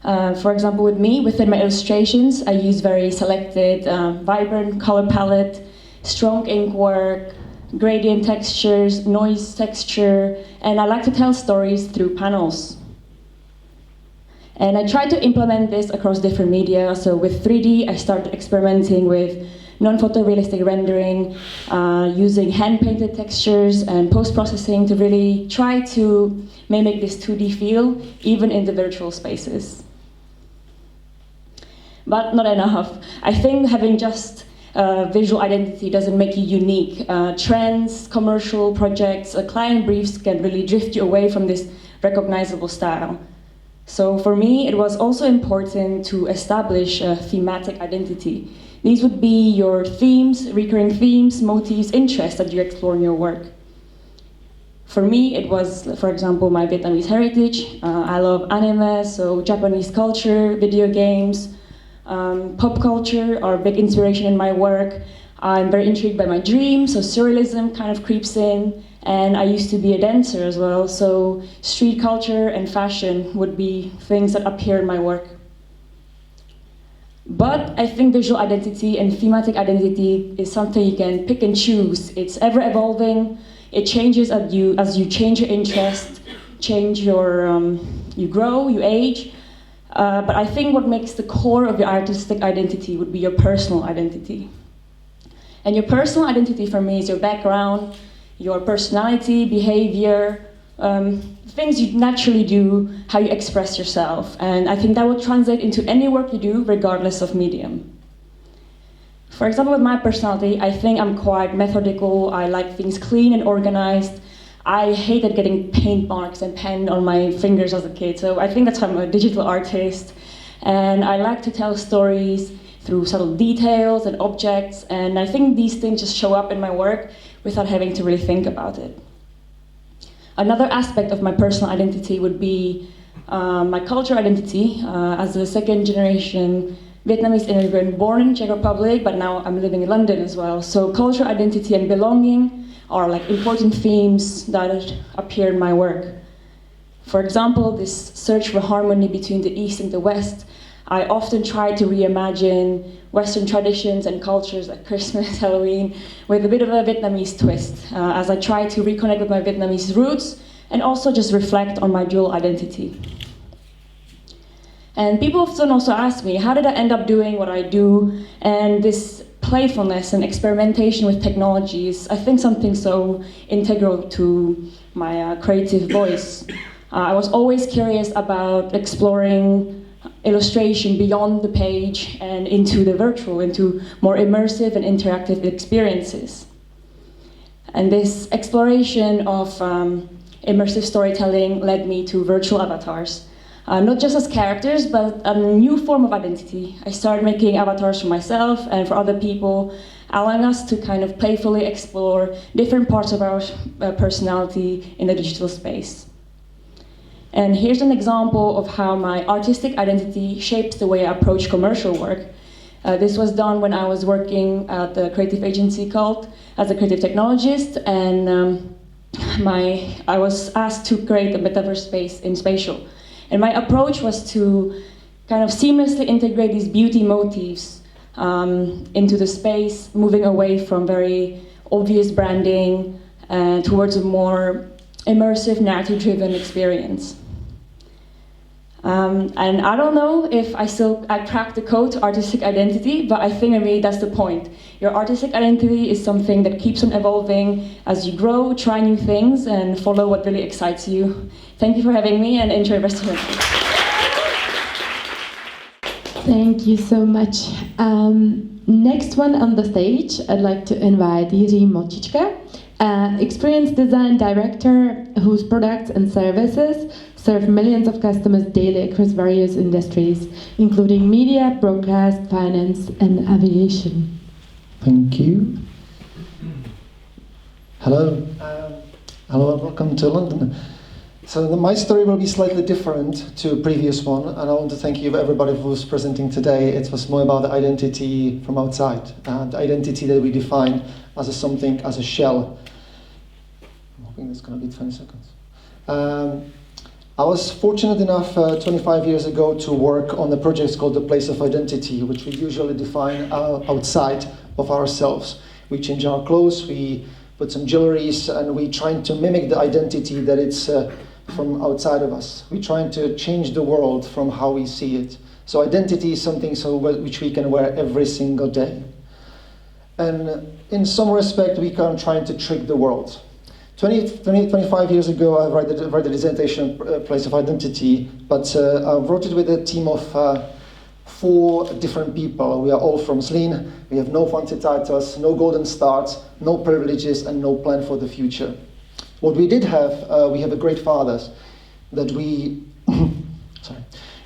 For example, with me, within my illustrations, I use very selected, vibrant color palette, strong ink work, gradient textures, noise texture, and I like to tell stories through panels. And I try to implement this across different media. So with 3D, I started experimenting with non-photorealistic rendering, using hand-painted textures and post-processing to really try to mimic this 2D feel, even in the virtual spaces. But not enough. I think having just visual identity doesn't make you unique. Trends, commercial projects, client briefs can really drift you away from this recognizable style. So for me, it was also important to establish a thematic identity. These would be your themes, recurring themes, motifs, interests that you explore in your work. For me, it was, for example, my Vietnamese heritage. I love anime, so Japanese culture, video games, pop culture are a big inspiration in my work. I'm very intrigued by my dreams, so surrealism kind of creeps in. And I used to be a dancer as well, so street culture and fashion would be things that appear in my work. But I think visual identity and thematic identity is something you can pick and choose. It's ever evolving. It changes as you change your interest, you grow, you age. But I think what makes the core of your artistic identity would be your personal identity. And your personal identity for me is your background, your personality, behavior, things you naturally do, how you express yourself. And I think that will translate into any work you do, regardless of medium. For example, with my personality, I think I'm quite methodical. I like things clean and organized. I hated getting paint marks and pen on my fingers as a kid, so I think that's why I'm a digital artist. And I like to tell stories through subtle details and objects, and I think these things just show up in my work without having to really think about it. Another aspect of my personal identity would be my cultural identity. As a second generation Vietnamese immigrant born in Czech Republic, but now I'm living in London as well. So cultural identity and belonging are like important themes that appear in my work. For example, this search for harmony between the East and the West. I often try to reimagine Western traditions and cultures like Christmas, Halloween, with a bit of a Vietnamese twist, as I try to reconnect with my Vietnamese roots and also just reflect on my dual identity. And people often also ask me, how did I end up doing what I do? And this playfulness and experimentation with technology is, I think, something so integral to my creative voice. I was always curious about exploring illustration beyond the page and into the virtual, into more immersive and interactive experiences. And this exploration of immersive storytelling led me to virtual avatars. Not just as characters, but a new form of identity. I started making avatars for myself and for other people, allowing us to kind of playfully explore different parts of our personality in the digital space. And here's an example of how my artistic identity shapes the way I approach commercial work. This was done when I was working at the creative agency Cult as a creative technologist, and I was asked to create a metaverse space in Spatial. And my approach was to kind of seamlessly integrate these beauty motifs into the space, moving away from very obvious branding towards a more immersive, narrative-driven experience. And I don't know if I cracked the code to artistic identity, but I think maybe that's the point. Your artistic identity is something that keeps on evolving as you grow, try new things, and follow what really excites you. Thank you for having me, and enjoy the rest of it. Thank you so much. Next one on the stage, I'd like to invite Jiří Močička, experienced design director whose products and services serve millions of customers daily across various industries, including media, broadcast, finance, and aviation. Thank you. Hello. Hello and welcome to London. So my story will be slightly different to the previous one, and I want to thank you everybody who was presenting today. It was more about the identity from outside, the identity that we define as a shell. I'm hoping it's going to be 20 seconds. I was fortunate enough 25 years ago to work on a project called The Place of Identity, which we usually define outside of ourselves. We change our clothes, we put some jewelries, and we trying to mimic the identity that it's from outside of us. We're trying to change the world from how we see it. So identity is something which we can wear every single day. And in some respect, we are trying to trick the world. 25 years ago, I wrote the dissertation Place of Identity, but I wrote it with a team of 4 different people. We are all from Zlín. We have no fancy titles, no golden stars, no privileges, and no plan for the future. What we did have, we have a great fathers that we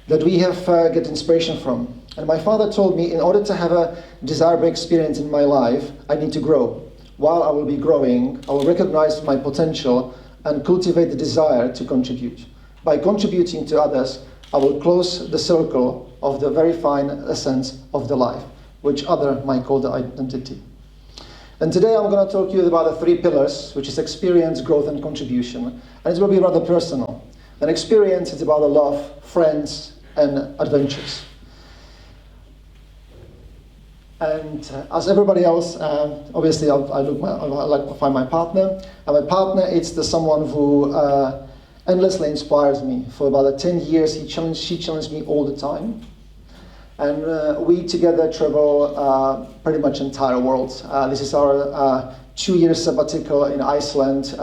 get inspiration from. And my father told me, in order to have a desirable experience in my life, I need to grow. While I will be growing, I will recognize my potential and cultivate the desire to contribute. By contributing to others, I will close the circle of the very fine essence of the life, which other might call the identity. And today I'm going to talk to you about the 3 pillars, which is experience, growth, and contribution. And it will be rather personal. An experience is about the love, friends, and adventures. And as everybody else, obviously I like to find my partner. And my partner is someone who endlessly inspires me. For about 10 years, she challenged me all the time. And we together travel pretty much entire world. This is our 2-year sabbatical in Iceland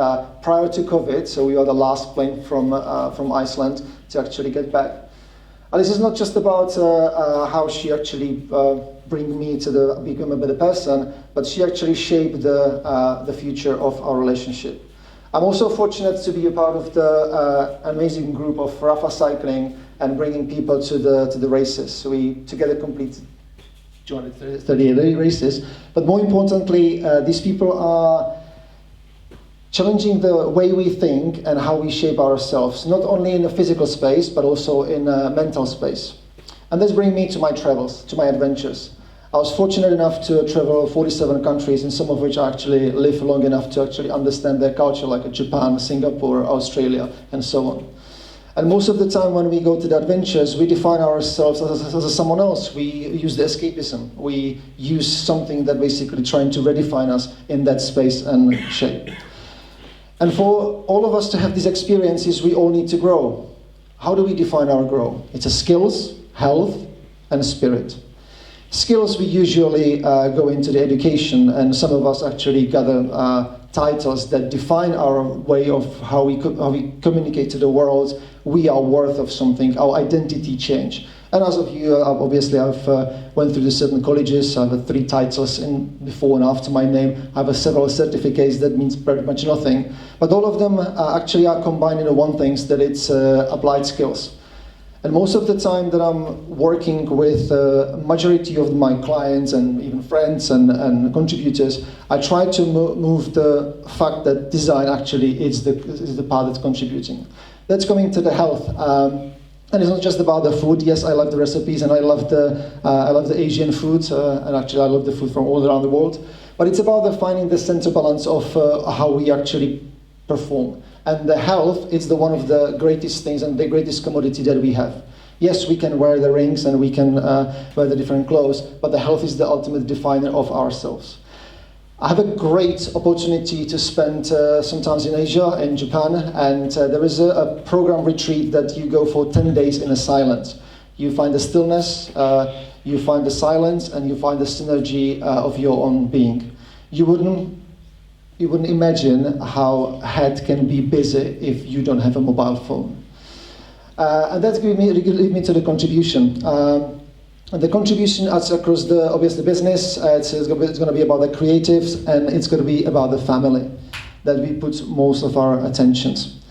prior to COVID, so we are the last plane from Iceland to actually get back. And this is not just about how she actually bring me to become a better person, but she actually shaped the future of our relationship. I'm also fortunate to be a part of the amazing group of Rafa Cycling and bringing people to the races. So we together completed 238 races. But more importantly, these people are challenging the way we think and how we shape ourselves, not only in the physical space, but also in a mental space. And this brings me to my travels, to my adventures. I was fortunate enough to travel 47 countries, in some of which I actually live long enough to actually understand their culture, like Japan, Singapore, Australia, and so on. And most of the time when we go to the adventures, we define ourselves as someone else. We use the escapism. We use something that basically trying to redefine us in that space and shape. And for all of us to have these experiences, we all need to grow. How do we define our growth? It's a skills, health, and spirit. Skills, we usually go into the education, and some of us actually gather titles that define our way of how we communicate to the world. We are worth of something, our identity change. And as of you, obviously I've went through the certain colleges. I have 3 titles in before and after my name. I have several certificates that means pretty much nothing. But all of them actually are combined into one thing, that it's applied skills. And most of the time that I'm working with the majority of my clients and even friends and contributors, I try to move the fact that design actually is the part that's contributing. That's coming to the health. And it's not just about the food. Yes, I love the recipes and I love the Asian food, and actually I love the food from all around the world. But it's about finding the center balance of how we actually perform. And the health is one of the greatest things and the greatest commodity that we have. Yes, we can wear the rings and we can wear the different clothes, but the health is the ultimate definer of ourselves. I have a great opportunity to spend sometimes in Asia, in Japan, and there is a program retreat that you go for 10 days in a silence. You find the stillness, you find the silence, and you find the synergy of your own being. You wouldn't imagine how head can be busy if you don't have a mobile phone. And that's lead me to the contribution. And the contribution is across the obviously business. It's going to be about the creatives, and it's going to be about the family that we put most of our attentions.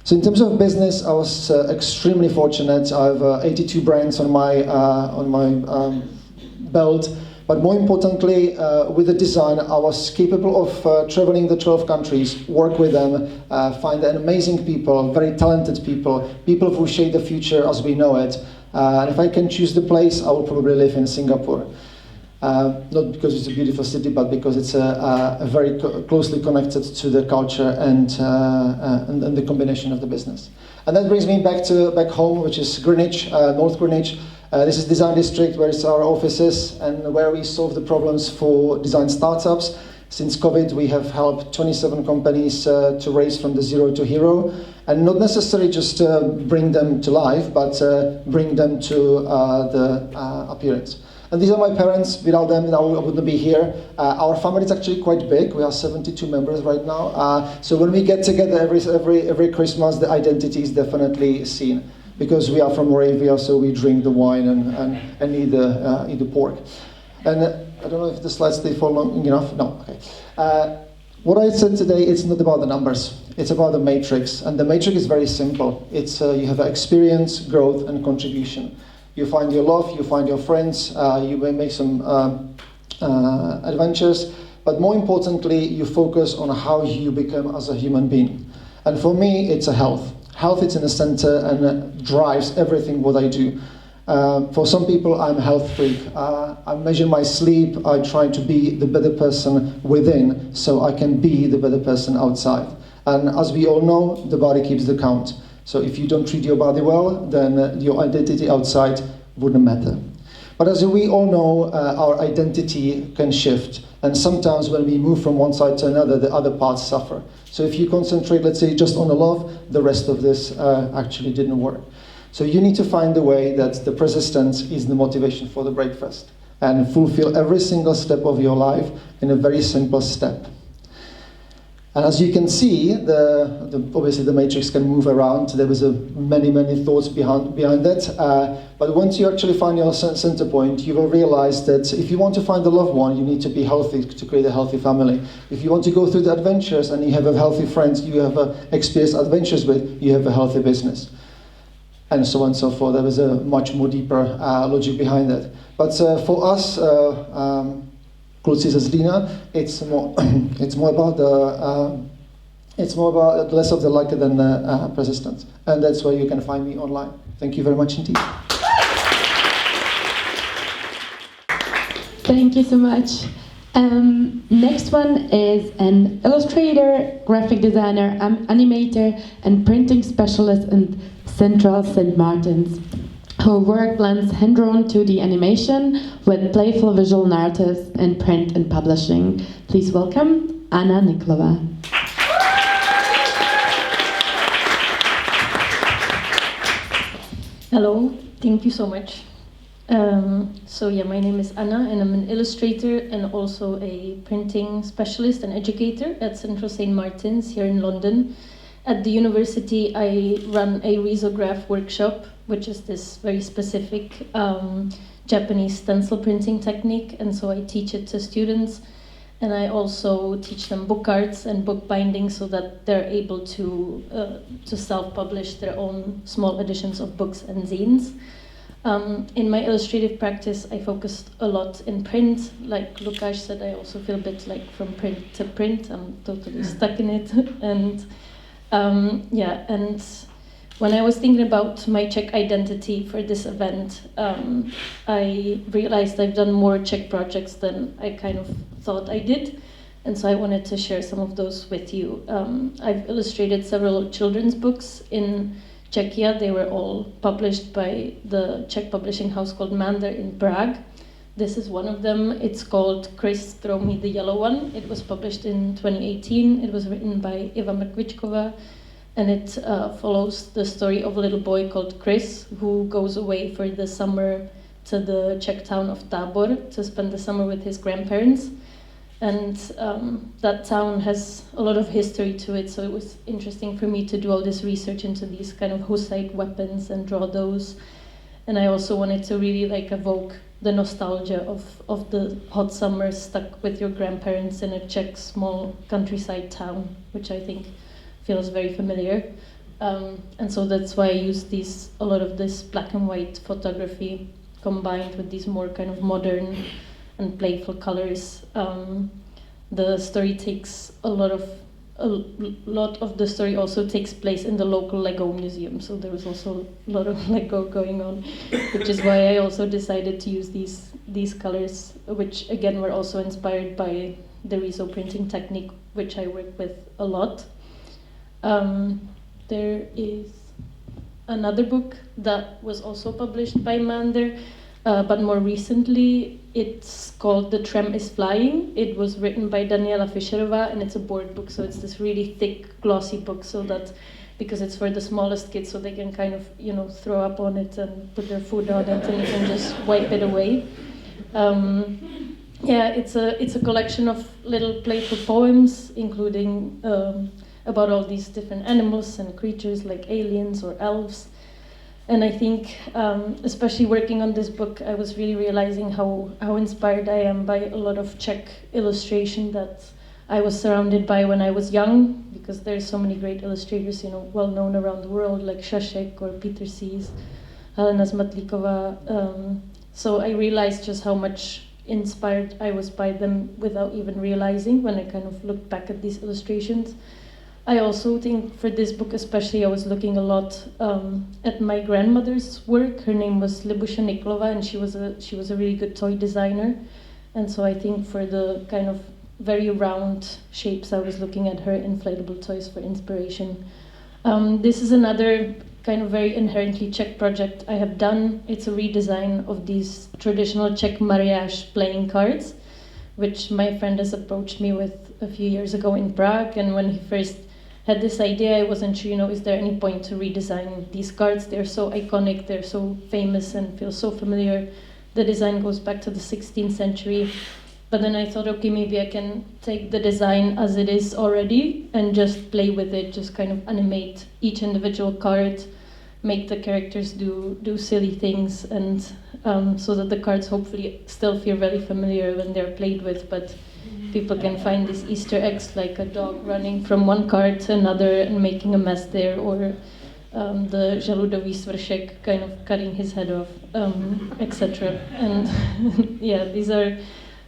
So in terms of business, I was extremely fortunate. I have 82 brands on my belt. But more importantly, with the design, I was capable of traveling the 12 countries, work with them, find amazing people, very talented people, people who shape the future as we know it. And if I can choose the place, I will probably live in Singapore. Not because it's a beautiful city, but because it's very closely connected to the culture and the combination of the business. And that brings me back home, which is Greenwich, North Greenwich. This is Design District, where it's our offices and where we solve the problems for design startups. Since COVID, we have helped 27 companies to raise from the zero to hero, and not necessarily just bring them to life, but bring them to the appearance. And these are my parents. Without them, I wouldn't be here. Our family is actually quite big. We are 72 members right now. So when we get together every Christmas, the identity is definitely seen. Because we are from Moravia, so we drink the wine and eat the pork. And I don't know if the slides stay for long enough. No, okay. What I said today, it's not about the numbers. It's about the matrix. And the matrix is very simple. It's you have experience, growth, and contribution. You find your love, you find your friends, you may make some adventures, but more importantly, you focus on how you become as a human being. And for me, it's a health. Health is in the center and drives everything what I do. For some people, I'm a health freak. I measure my sleep. I try to be the better person within so I can be the better person outside. And as we all know, the body keeps the count. So if you don't treat your body well, then your identity outside wouldn't matter. But as we all know, our identity can shift. And sometimes when we move from one side to another, the other parts suffer. So if you concentrate, let's say, just on the love, the rest of this actually didn't work. So you need to find a way that the persistence is the motivation for the breakfast, and fulfill every single step of your life in a very simple step. And as you can see, obviously the matrix can move around. There was many thoughts behind that. But once you actually find your center point, you will realize that if you want to find a loved one, you need to be healthy to create a healthy family. If you want to go through the adventures and you have a healthy friends, you have experienced adventures with, you have a healthy business. And so on and so forth. There was a much more deeper logic behind that. But for us, Kluci ze Zlína, it's more about less of the luck than the persistence, and that's where you can find me online. Thank you very much indeed. Thank you so much. Next one is an illustrator, graphic designer, animator, and printing specialist in Central St. Martins. Her work blends hand-drawn 2D animation with playful visual narratives in print and publishing. Please welcome Anna Niklova. Hello, thank you so much. My name is Anna, and I'm an illustrator and also a printing specialist and educator at Central St. Martins here in London. At the university, I run a risograph workshop, which is this very specific Japanese stencil printing technique, and so I teach it to students. And I also teach them book arts and book binding so that they're able to self-publish their own small editions of books and zines. In my illustrative practice, I focused a lot in print. Like Lukáš said, I also feel a bit like from print to print. I'm totally stuck in it. And when I was thinking about my Czech identity for this event, I realized I've done more Czech projects than I kind of thought I did. And so I wanted to share some of those with you. I've illustrated several children's books in Czechia. They were all published by the Czech publishing house called Mander in Prague. This is one of them. It's called Chris, Throw Me the Yellow One. It was published in 2018. It was written by Eva Mrkvičková, and it follows the story of a little boy called Chris who goes away for the summer to the Czech town of Tábor to spend the summer with his grandparents. And that town has a lot of history to it, so it was interesting for me to do all this research into these kind of Hussite weapons and draw those. And I also wanted to really evoke the nostalgia of the hot summer stuck with your grandparents in a Czech small countryside town, which I think feels very familiar. And so that's why I use a lot of this black and white photography combined with these more kind of modern and playful colors. The story takes a lot of the story also takes place in the local Lego museum, so there was also a lot of Lego going on, which is why I also decided to use these colors, which again were also inspired by the riso printing technique, which I work with a lot. There is another book that was also published by Mander, but more recently. It's called The Tram is Flying. It was written by Daniela Fischerová, and it's a board book, so it's this really thick, glossy book, so that because it's for the smallest kids, so they can kind of throw up on it and put their food on it, and you can just wipe it away. It's a collection of little playful poems, including about all these different animals and creatures like aliens or elves. And I think, especially working on this book, I was really realizing how inspired I am by a lot of Czech illustration that I was surrounded by when I was young, because there's so many great illustrators, well known around the world, like Šašek or Peter Sees, Helena Zmatlíková. So I realized just how much inspired I was by them without even realizing when I kind of looked back at these illustrations. I also think for this book especially, I was looking a lot at my grandmother's work. Her name was Libusha Niklova, and she was a really good toy designer. And so I think for the kind of very round shapes, I was looking at her inflatable toys for inspiration. This is another kind of very inherently Czech project I have done. It's a redesign of these traditional Czech mariage playing cards, which my friend has approached me with a few years ago in Prague. And when he first had this idea. I wasn't sure, is there any point to redesign these cards? They're so iconic, they're so famous and feel so familiar. The design goes back to the 16th century. But then I thought, okay, maybe I can take the design as it is already and just play with it, just kind of animate each individual card, make the characters do silly things, and so that the cards hopefully still feel very familiar when they're played with, but people can find these Easter eggs, like a dog running from one card to another and making a mess there, or the žaludový svršek kind of cutting his head off, etc. And yeah,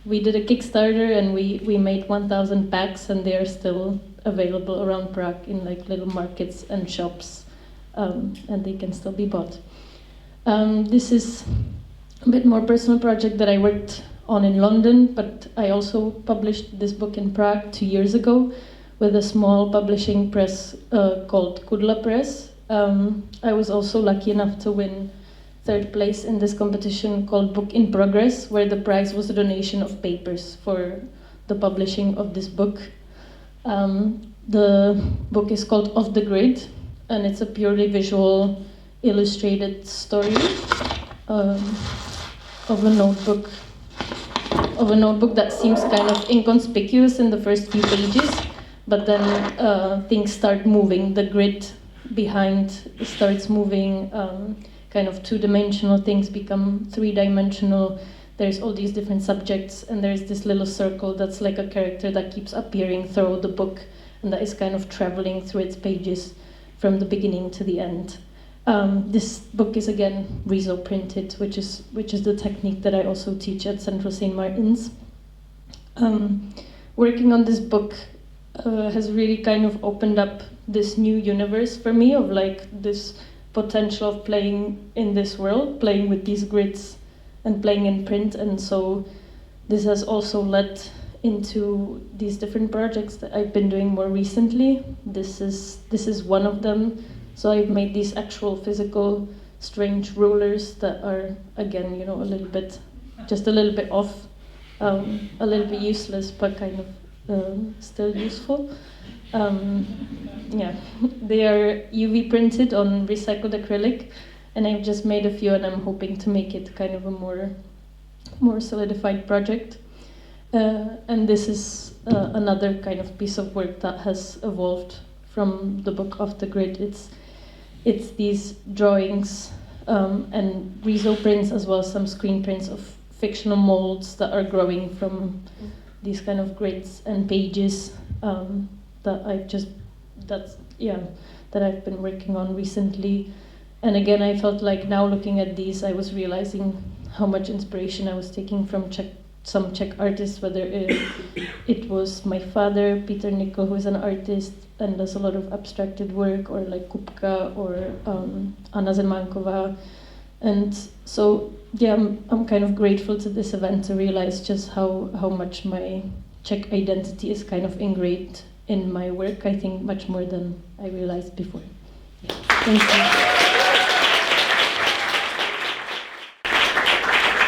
we did a Kickstarter and we made 1,000 packs, and they are still available around Prague in like little markets and shops, and they can still be bought. This is a bit more personal project that I worked on in London, but I also published this book in Prague 2 years ago with a small publishing press called Kudla Press. I was also lucky enough to win 3rd place in this competition called Book in Progress, where the prize was a donation of papers for the publishing of this book. The book is called Off the Grid, and it's a purely visual, illustrated story of a notebook that seems kind of inconspicuous in the first few pages, but then things start moving. The grid behind starts moving. Kind of 2-dimensional things become 3-dimensional. There's all these different subjects, and there's this little circle that's like a character that keeps appearing throughout the book, and that is kind of traveling through its pages from the beginning to the end. This book is again Riso printed, which is the technique that I also teach at Central St. Martin's. Working on this book has really kind of opened up this new universe for me of like this potential of playing in this world, playing with these grids and playing in print, and so this has also led into these different projects that I've been doing more recently. This is one of them. So I've made these actual physical strange rulers that are again, a little bit off, a little bit useless, but kind of still useful. They are UV printed on recycled acrylic, and I've just made a few, and I'm hoping to make it kind of a more solidified project. And this is another kind of piece of work that has evolved from the book Off the Grid. It's these drawings and Riso prints, as well as some screen prints of fictional molds that are growing from these kind of grids and pages that I've been working on recently. And again, I felt like now looking at these, I was realizing how much inspiration I was taking from some Czech artists, whether it was my father, Peter Nickel, who is an artist and does a lot of abstracted work, or like Kupka, or Anna Zemánková. And so, I'm kind of grateful to this event to realize just how much my Czech identity is kind of ingrained in my work, I think much more than I realized before. Thank you.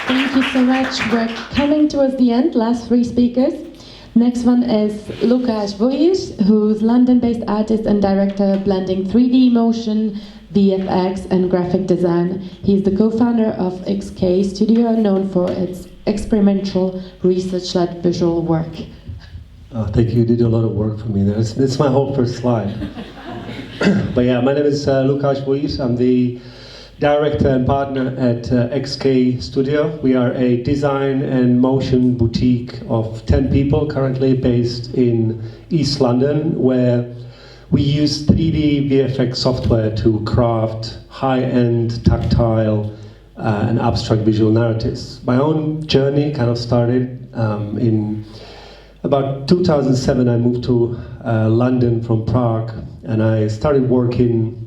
Thank you so much. We're coming towards the end, last 3 speakers. Next one is Lukáš Vojiš, who's London-based artist and director blending 3D motion, VFX and graphic design. He's the co-founder of XK Studio, known for its experimental research-led visual work. Thank you. You did a lot of work for me there. It's my whole first slide. But yeah, my name is Lukáš Vojiš. I'm the director and partner at XK Studio. We are a design and motion boutique of 10 people currently based in East London, where we use 3D VFX software to craft high-end, tactile, and abstract visual narratives. My own journey kind of started in about 2007. I moved to London from Prague, and I started working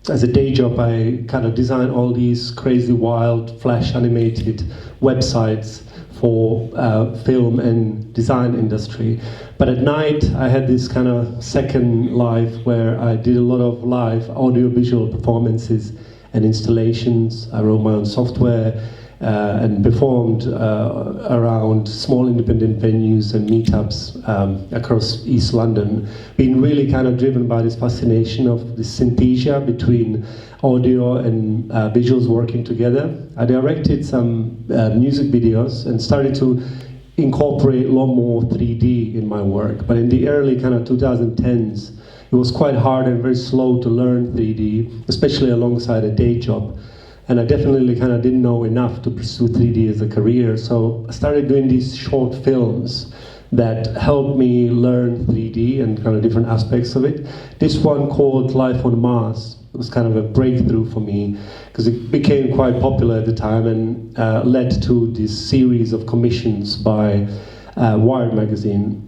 as a day job. I kind of designed all these crazy, wild, flash animated websites for film and design industry. But at night, I had this kind of second life where I did a lot of live audiovisual performances and installations. I wrote my own software, and performed around small independent venues and meetups across East London, been really kind of driven by this fascination of this synthesia between audio and visuals working together. I directed some music videos and started to incorporate a lot more 3D in my work, but in the early kind of 2010s, it was quite hard and very slow to learn 3D, especially alongside a day job. And I definitely kind of didn't know enough to pursue 3D as a career, so I started doing these short films that helped me learn 3D and kind of different aspects of it. This one called Life on Mars was kind of a breakthrough for me because it became quite popular at the time and led to this series of commissions by Wired magazine.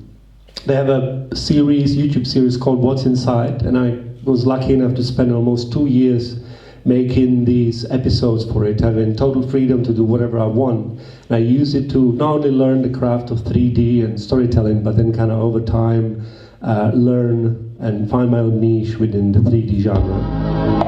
They have a series, YouTube series called What's Inside, and I was lucky enough to spend almost 2 years making these episodes for it, having total freedom to do whatever I want. And I use it to not only learn the craft of 3D and storytelling, but then kind of over time learn and find my own niche within the 3D genre.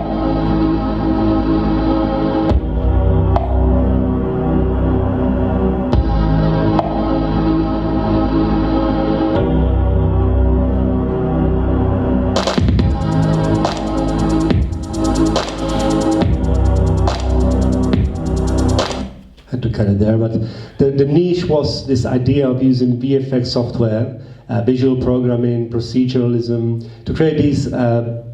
There, but the niche was this idea of using VFX software, visual programming, proceduralism, to create these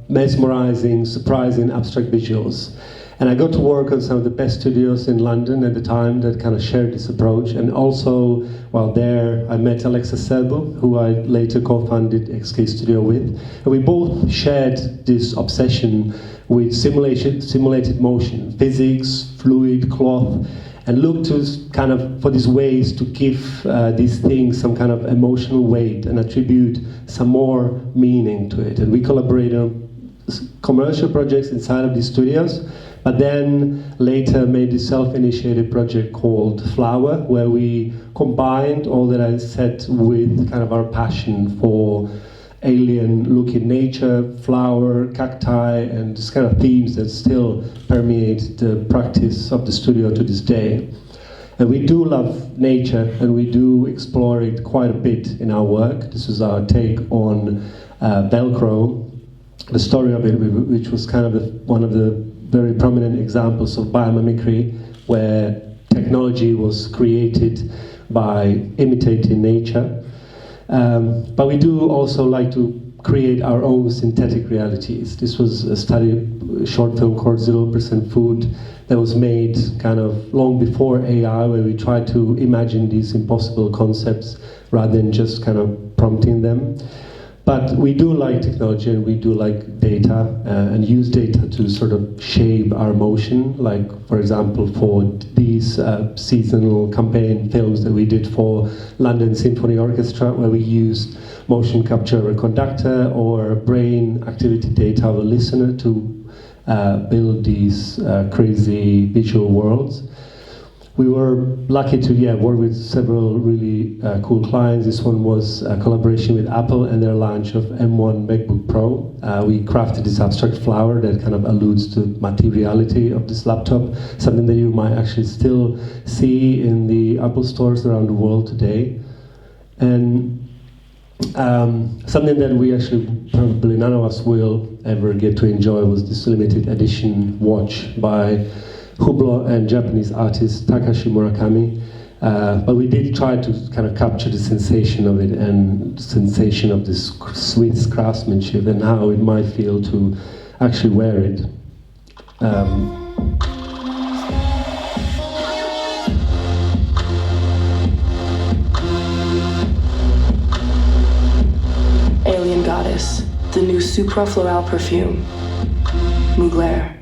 mesmerizing, surprising, abstract visuals. And I got to work on some of the best studios in London at the time that kind of shared this approach. And also, while there, I met Alexa Selbu, who I later co-founded XK Studio with. And we both shared this obsession with simulated motion, physics, fluid, cloth, and look to kind of for these ways to give these things some kind of emotional weight and attribute some more meaning to it. And we collaborated on commercial projects inside of these studios, but then later made this self-initiated project called Flower, where we combined all that I said with kind of our passion for alien-looking nature, flower, cacti, and this kind of themes that still permeate the practice of the studio to this day. And we do love nature, and we do explore it quite a bit in our work. This is our take on Velcro, the story of it, which was kind of one of the very prominent examples of biomimicry, where technology was created by imitating nature. But we do also like to create our own synthetic realities. This was a short film called 0% Food that was made kind of long before AI, where we tried to imagine these impossible concepts rather than just kind of prompting them. But we do like technology, and we do like data, and use data to sort of shape our emotion. Like, for example, for these seasonal campaign films that we did for London Symphony Orchestra, where we used motion capture of a conductor or brain activity data of a listener to build these crazy visual worlds. We were lucky to work with several really cool clients. This one was a collaboration with Apple and their launch of M1 MacBook Pro. We crafted this abstract flower that kind of alludes to materiality of this laptop, something that you might actually still see in the Apple stores around the world today. And something that we actually, probably none of us will ever get to enjoy, was this limited edition watch by Hublot and Japanese artist Takashi Murakami. But we did try to kind of capture the sensation of it and the sensation of this Swiss craftsmanship and how it might feel to actually wear it. Alien Goddess, the new suprafloral perfume, Mugler.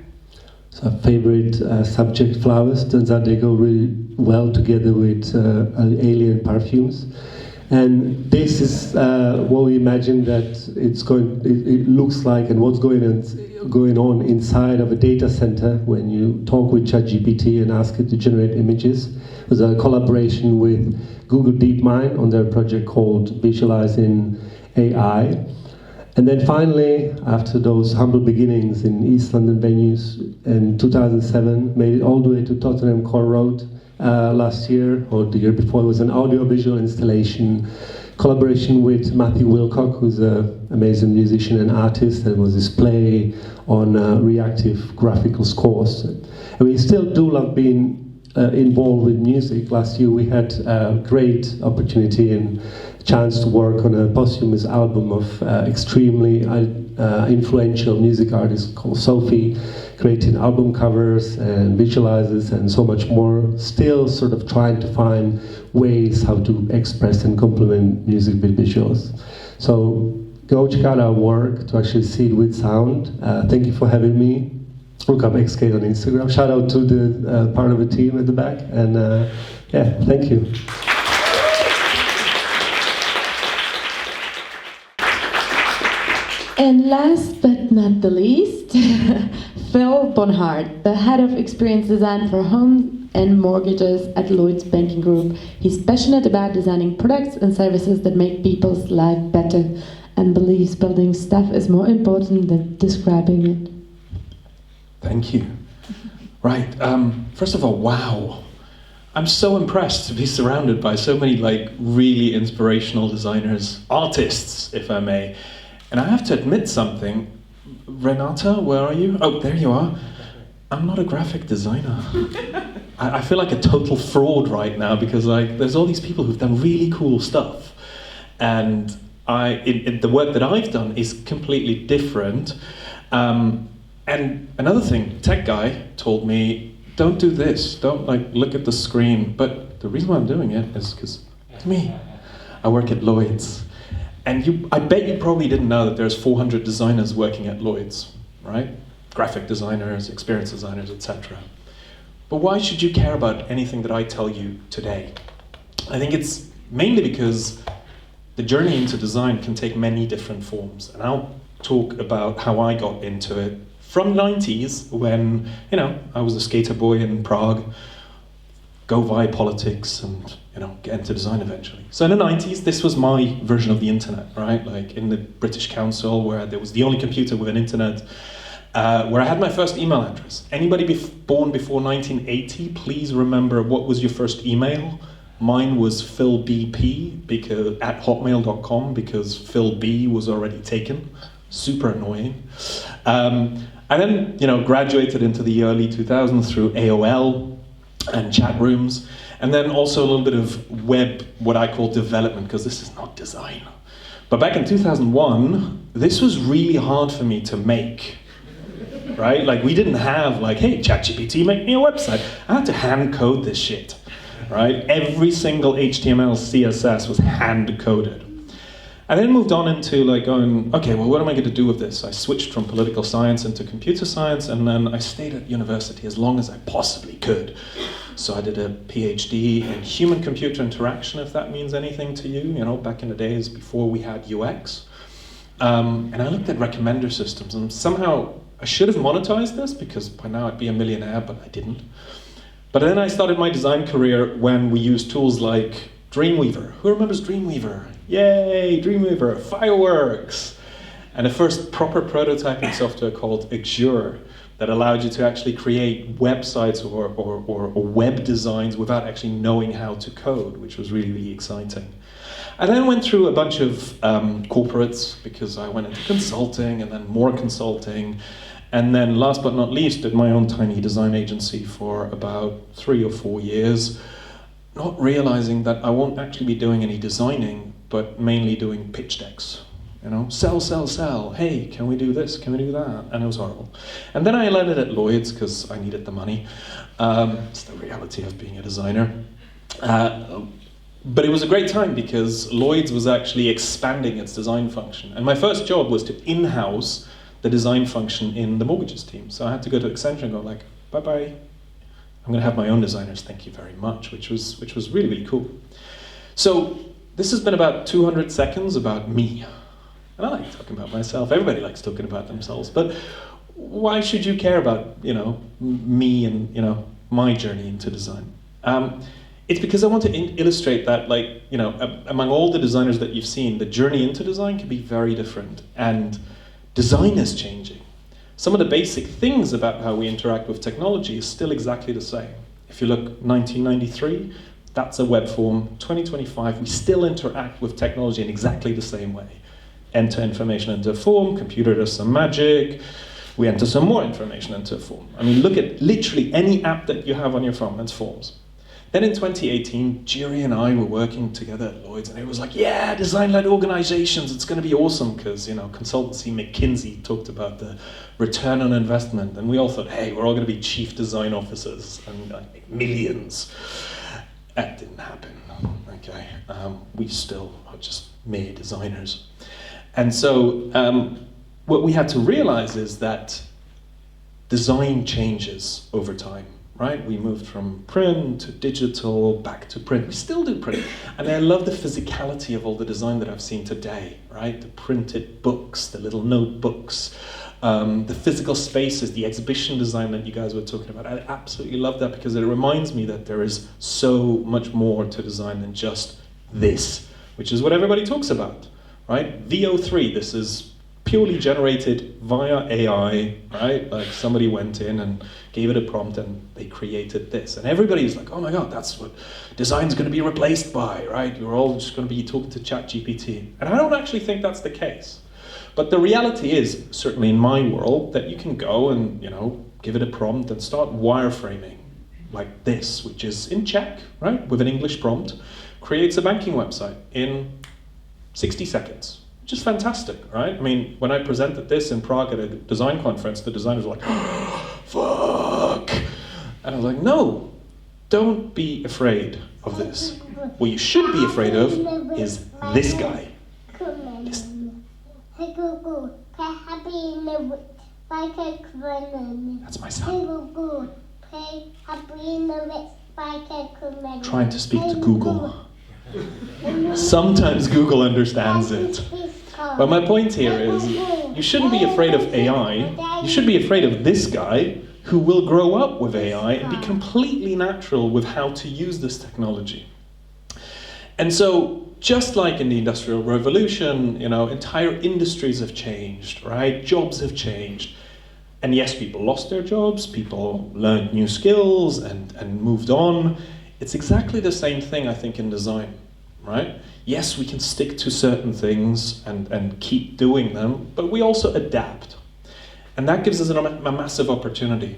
So our favorite subject, flowers. Turns out they go really well together with alien perfumes. And this is what we imagine that it looks like, and what's going on inside of a data center when you talk with ChatGPT and ask it to generate images. It was a collaboration with Google DeepMind on their project called Visualizing AI. And then finally, after those humble beginnings in East London venues in 2007, made it all the way to Tottenham Court Road last year, or the year before. It was an audio-visual installation, collaboration with Matthew Wilcock, who's an amazing musician and artist, and it was this play on reactive graphical scores. And we still do love being involved with music. Last year we had a great opportunity and chance to work on a posthumous album of extremely influential music artist called Sophie, creating album covers and visualizers and so much more, still sort of trying to find ways how to express and complement music with visuals. So go check out our work to actually see it with sound. Thank you for having me. Look up XK on Instagram. Shout out to the part of the team at the back, and yeah, thank you. And last but not the least, Phil Bonhart, the head of experience design for homes and mortgages at Lloyds Banking Group. He's passionate about designing products and services that make people's life better, and believes building stuff is more important than describing it. Thank you. Right. First of all, wow. I'm so impressed to be surrounded by so many really inspirational designers, artists, if I may. And I have to admit something. Renata, where are you? Oh, there you are. I'm not a graphic designer. I feel like a total fraud right now because there's all these people who've done really cool stuff. And the work that I've done is completely different. And another thing, tech guy told me, don't do this, don't look at the screen. But the reason why I'm doing it is because it's me. I work at Lloyds. And I bet you probably didn't know that there's 400 designers working at Lloyds, right? Graphic designers, experience designers, etc. But why should you care about anything that I tell you today? I think it's mainly because the journey into design can take many different forms. And I'll talk about how I got into it from the 90s when, I was a skater boy in Prague, go via politics and, get into design eventually. So in the 90s, this was my version of the internet, right? In the British Council, where there was the only computer with an internet, where I had my first email address. Anybody born before 1980, please remember what was your first email. Mine was philbp at hotmail.com because Phil B was already taken. Super annoying. I then, graduated into the early 2000s through AOL and chat rooms, and then also a little bit of web, what I call development, because this is not design. But back in 2001, this was really hard for me to make, right? We didn't have hey, ChatGPT, make me a website. I had to hand code this shit, right? Every single HTML, CSS was hand coded. I then moved on into going, okay, well, what am I going to do with this? I switched from political science into computer science, and then I stayed at university as long as I possibly could. So I did a PhD in human-computer interaction, if that means anything to you, back in the days before we had UX. And I looked at recommender systems, and somehow I should have monetized this because by now I'd be a millionaire, but I didn't. But then I started my design career when we used tools like Dreamweaver. Who remembers Dreamweaver? Yay, Dreamweaver, fireworks! And the first proper prototyping software called Azure that allowed you to actually create websites or web designs without actually knowing how to code, which was really, really exciting. I then went through a bunch of corporates because I went into consulting and then more consulting. And then last but not least, did my own tiny design agency for about 3 or 4 years, not realizing that I won't actually be doing any designing, but mainly doing pitch decks. Sell. Hey, can we do this? Can we do that? And it was horrible. And then I landed at Lloyds because I needed the money. It's the reality of being a designer. But it was a great time because Lloyds was actually expanding its design function. And my first job was to in-house the design function in the mortgages team. So I had to go to Accenture and go bye-bye. I'm going to have my own designers, thank you very much, which was really, really cool. So this has been about 200 seconds about me. And I like talking about myself. Everybody likes talking about themselves. But why should you care about, me and, my journey into design? It's because I want to illustrate that, among all the designers that you've seen, the journey into design can be very different. And design is changing. Some of the basic things about how we interact with technology is still exactly the same. If you look 1993, that's a web form. 2025, we still interact with technology in exactly the same way. Enter information into a form, computer does some magic, we enter some more information into a form. I mean, look at literally any app that you have on your phone, it's forms. Then in 2018, Jiri and I were working together at Lloyd's, and it was like, yeah, design-led organizations, it's going to be awesome, because, you know, consultancy McKinsey talked about the return on investment, and we all thought, hey, we're all going to be chief design officers and make millions. That didn't happen, okay? We still are just mere designers. And so what we had to realize is that design changes over time. Right? We moved from print to digital, back to print. We still do print. And I love the physicality of all the design that I've seen today, right? The printed books, the little notebooks, the physical spaces, the exhibition design that you guys were talking about. I absolutely love that because it reminds me that there is so much more to design than just this, which is what everybody talks about, right? VO3, this is purely generated via AI, right? Like somebody went in and gave it a prompt and they created this. And everybody's like, oh my God, that's what design's going to be replaced by, right? You're all just going to be talking to ChatGPT. And I don't actually think that's the case. But the reality is, certainly in my world, that you can go and, you know, give it a prompt and start wireframing like this, which is in Czech, right? With an English prompt, creates a banking website in 60 seconds. Which is fantastic, right? I mean, when I presented this in Prague at a design conference, the designers were like, oh, fuck. And I was like, no, don't be afraid of this. What you should be afraid of is this guy. Listen. That's my son. Trying to speak to Google. Sometimes Google understands it. But my point here is, you shouldn't be afraid of AI. You should be afraid of this guy who will grow up with AI and be completely natural with how to use this technology. And so, just like in the Industrial Revolution, you know, entire industries have changed, right? Jobs have changed. And yes, people lost their jobs, people learned new skills and moved on. It's exactly the same thing, I think, in design, right? Yes, we can stick to certain things and keep doing them, but we also adapt. And that gives us a massive opportunity,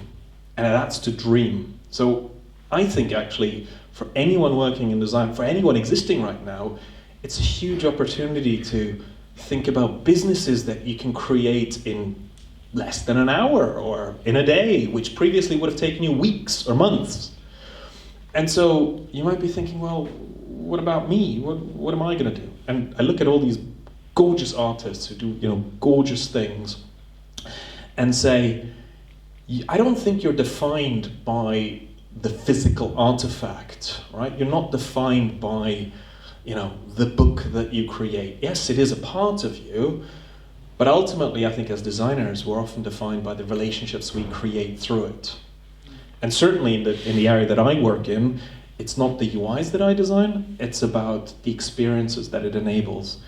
and that's to dream. So I think, actually, for anyone working in design, for anyone existing right now, it's a huge opportunity to think about businesses that you can create in less than an hour or in a day, which previously would have taken you weeks or months. And so you might be thinking, well, what about me? What am I going to do? And I look at all these gorgeous artists who do, you know, gorgeous things and say, I don't think you're defined by the physical artifact, right? You're not defined by, you know, the book that you create. Yes, it is a part of you, but ultimately I think as designers we're often defined by the relationships we create through it. And certainly in the area that I work in, it's not the UIs that I design, it's about the experiences that it enables.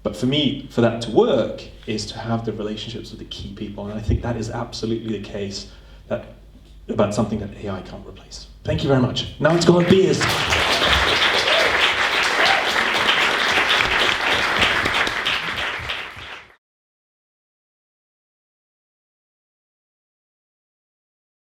But for me, for that to work, is to have the relationships with the key people. And I think that is absolutely the case about something that AI can't replace. Thank you very much. Now let's go on beers.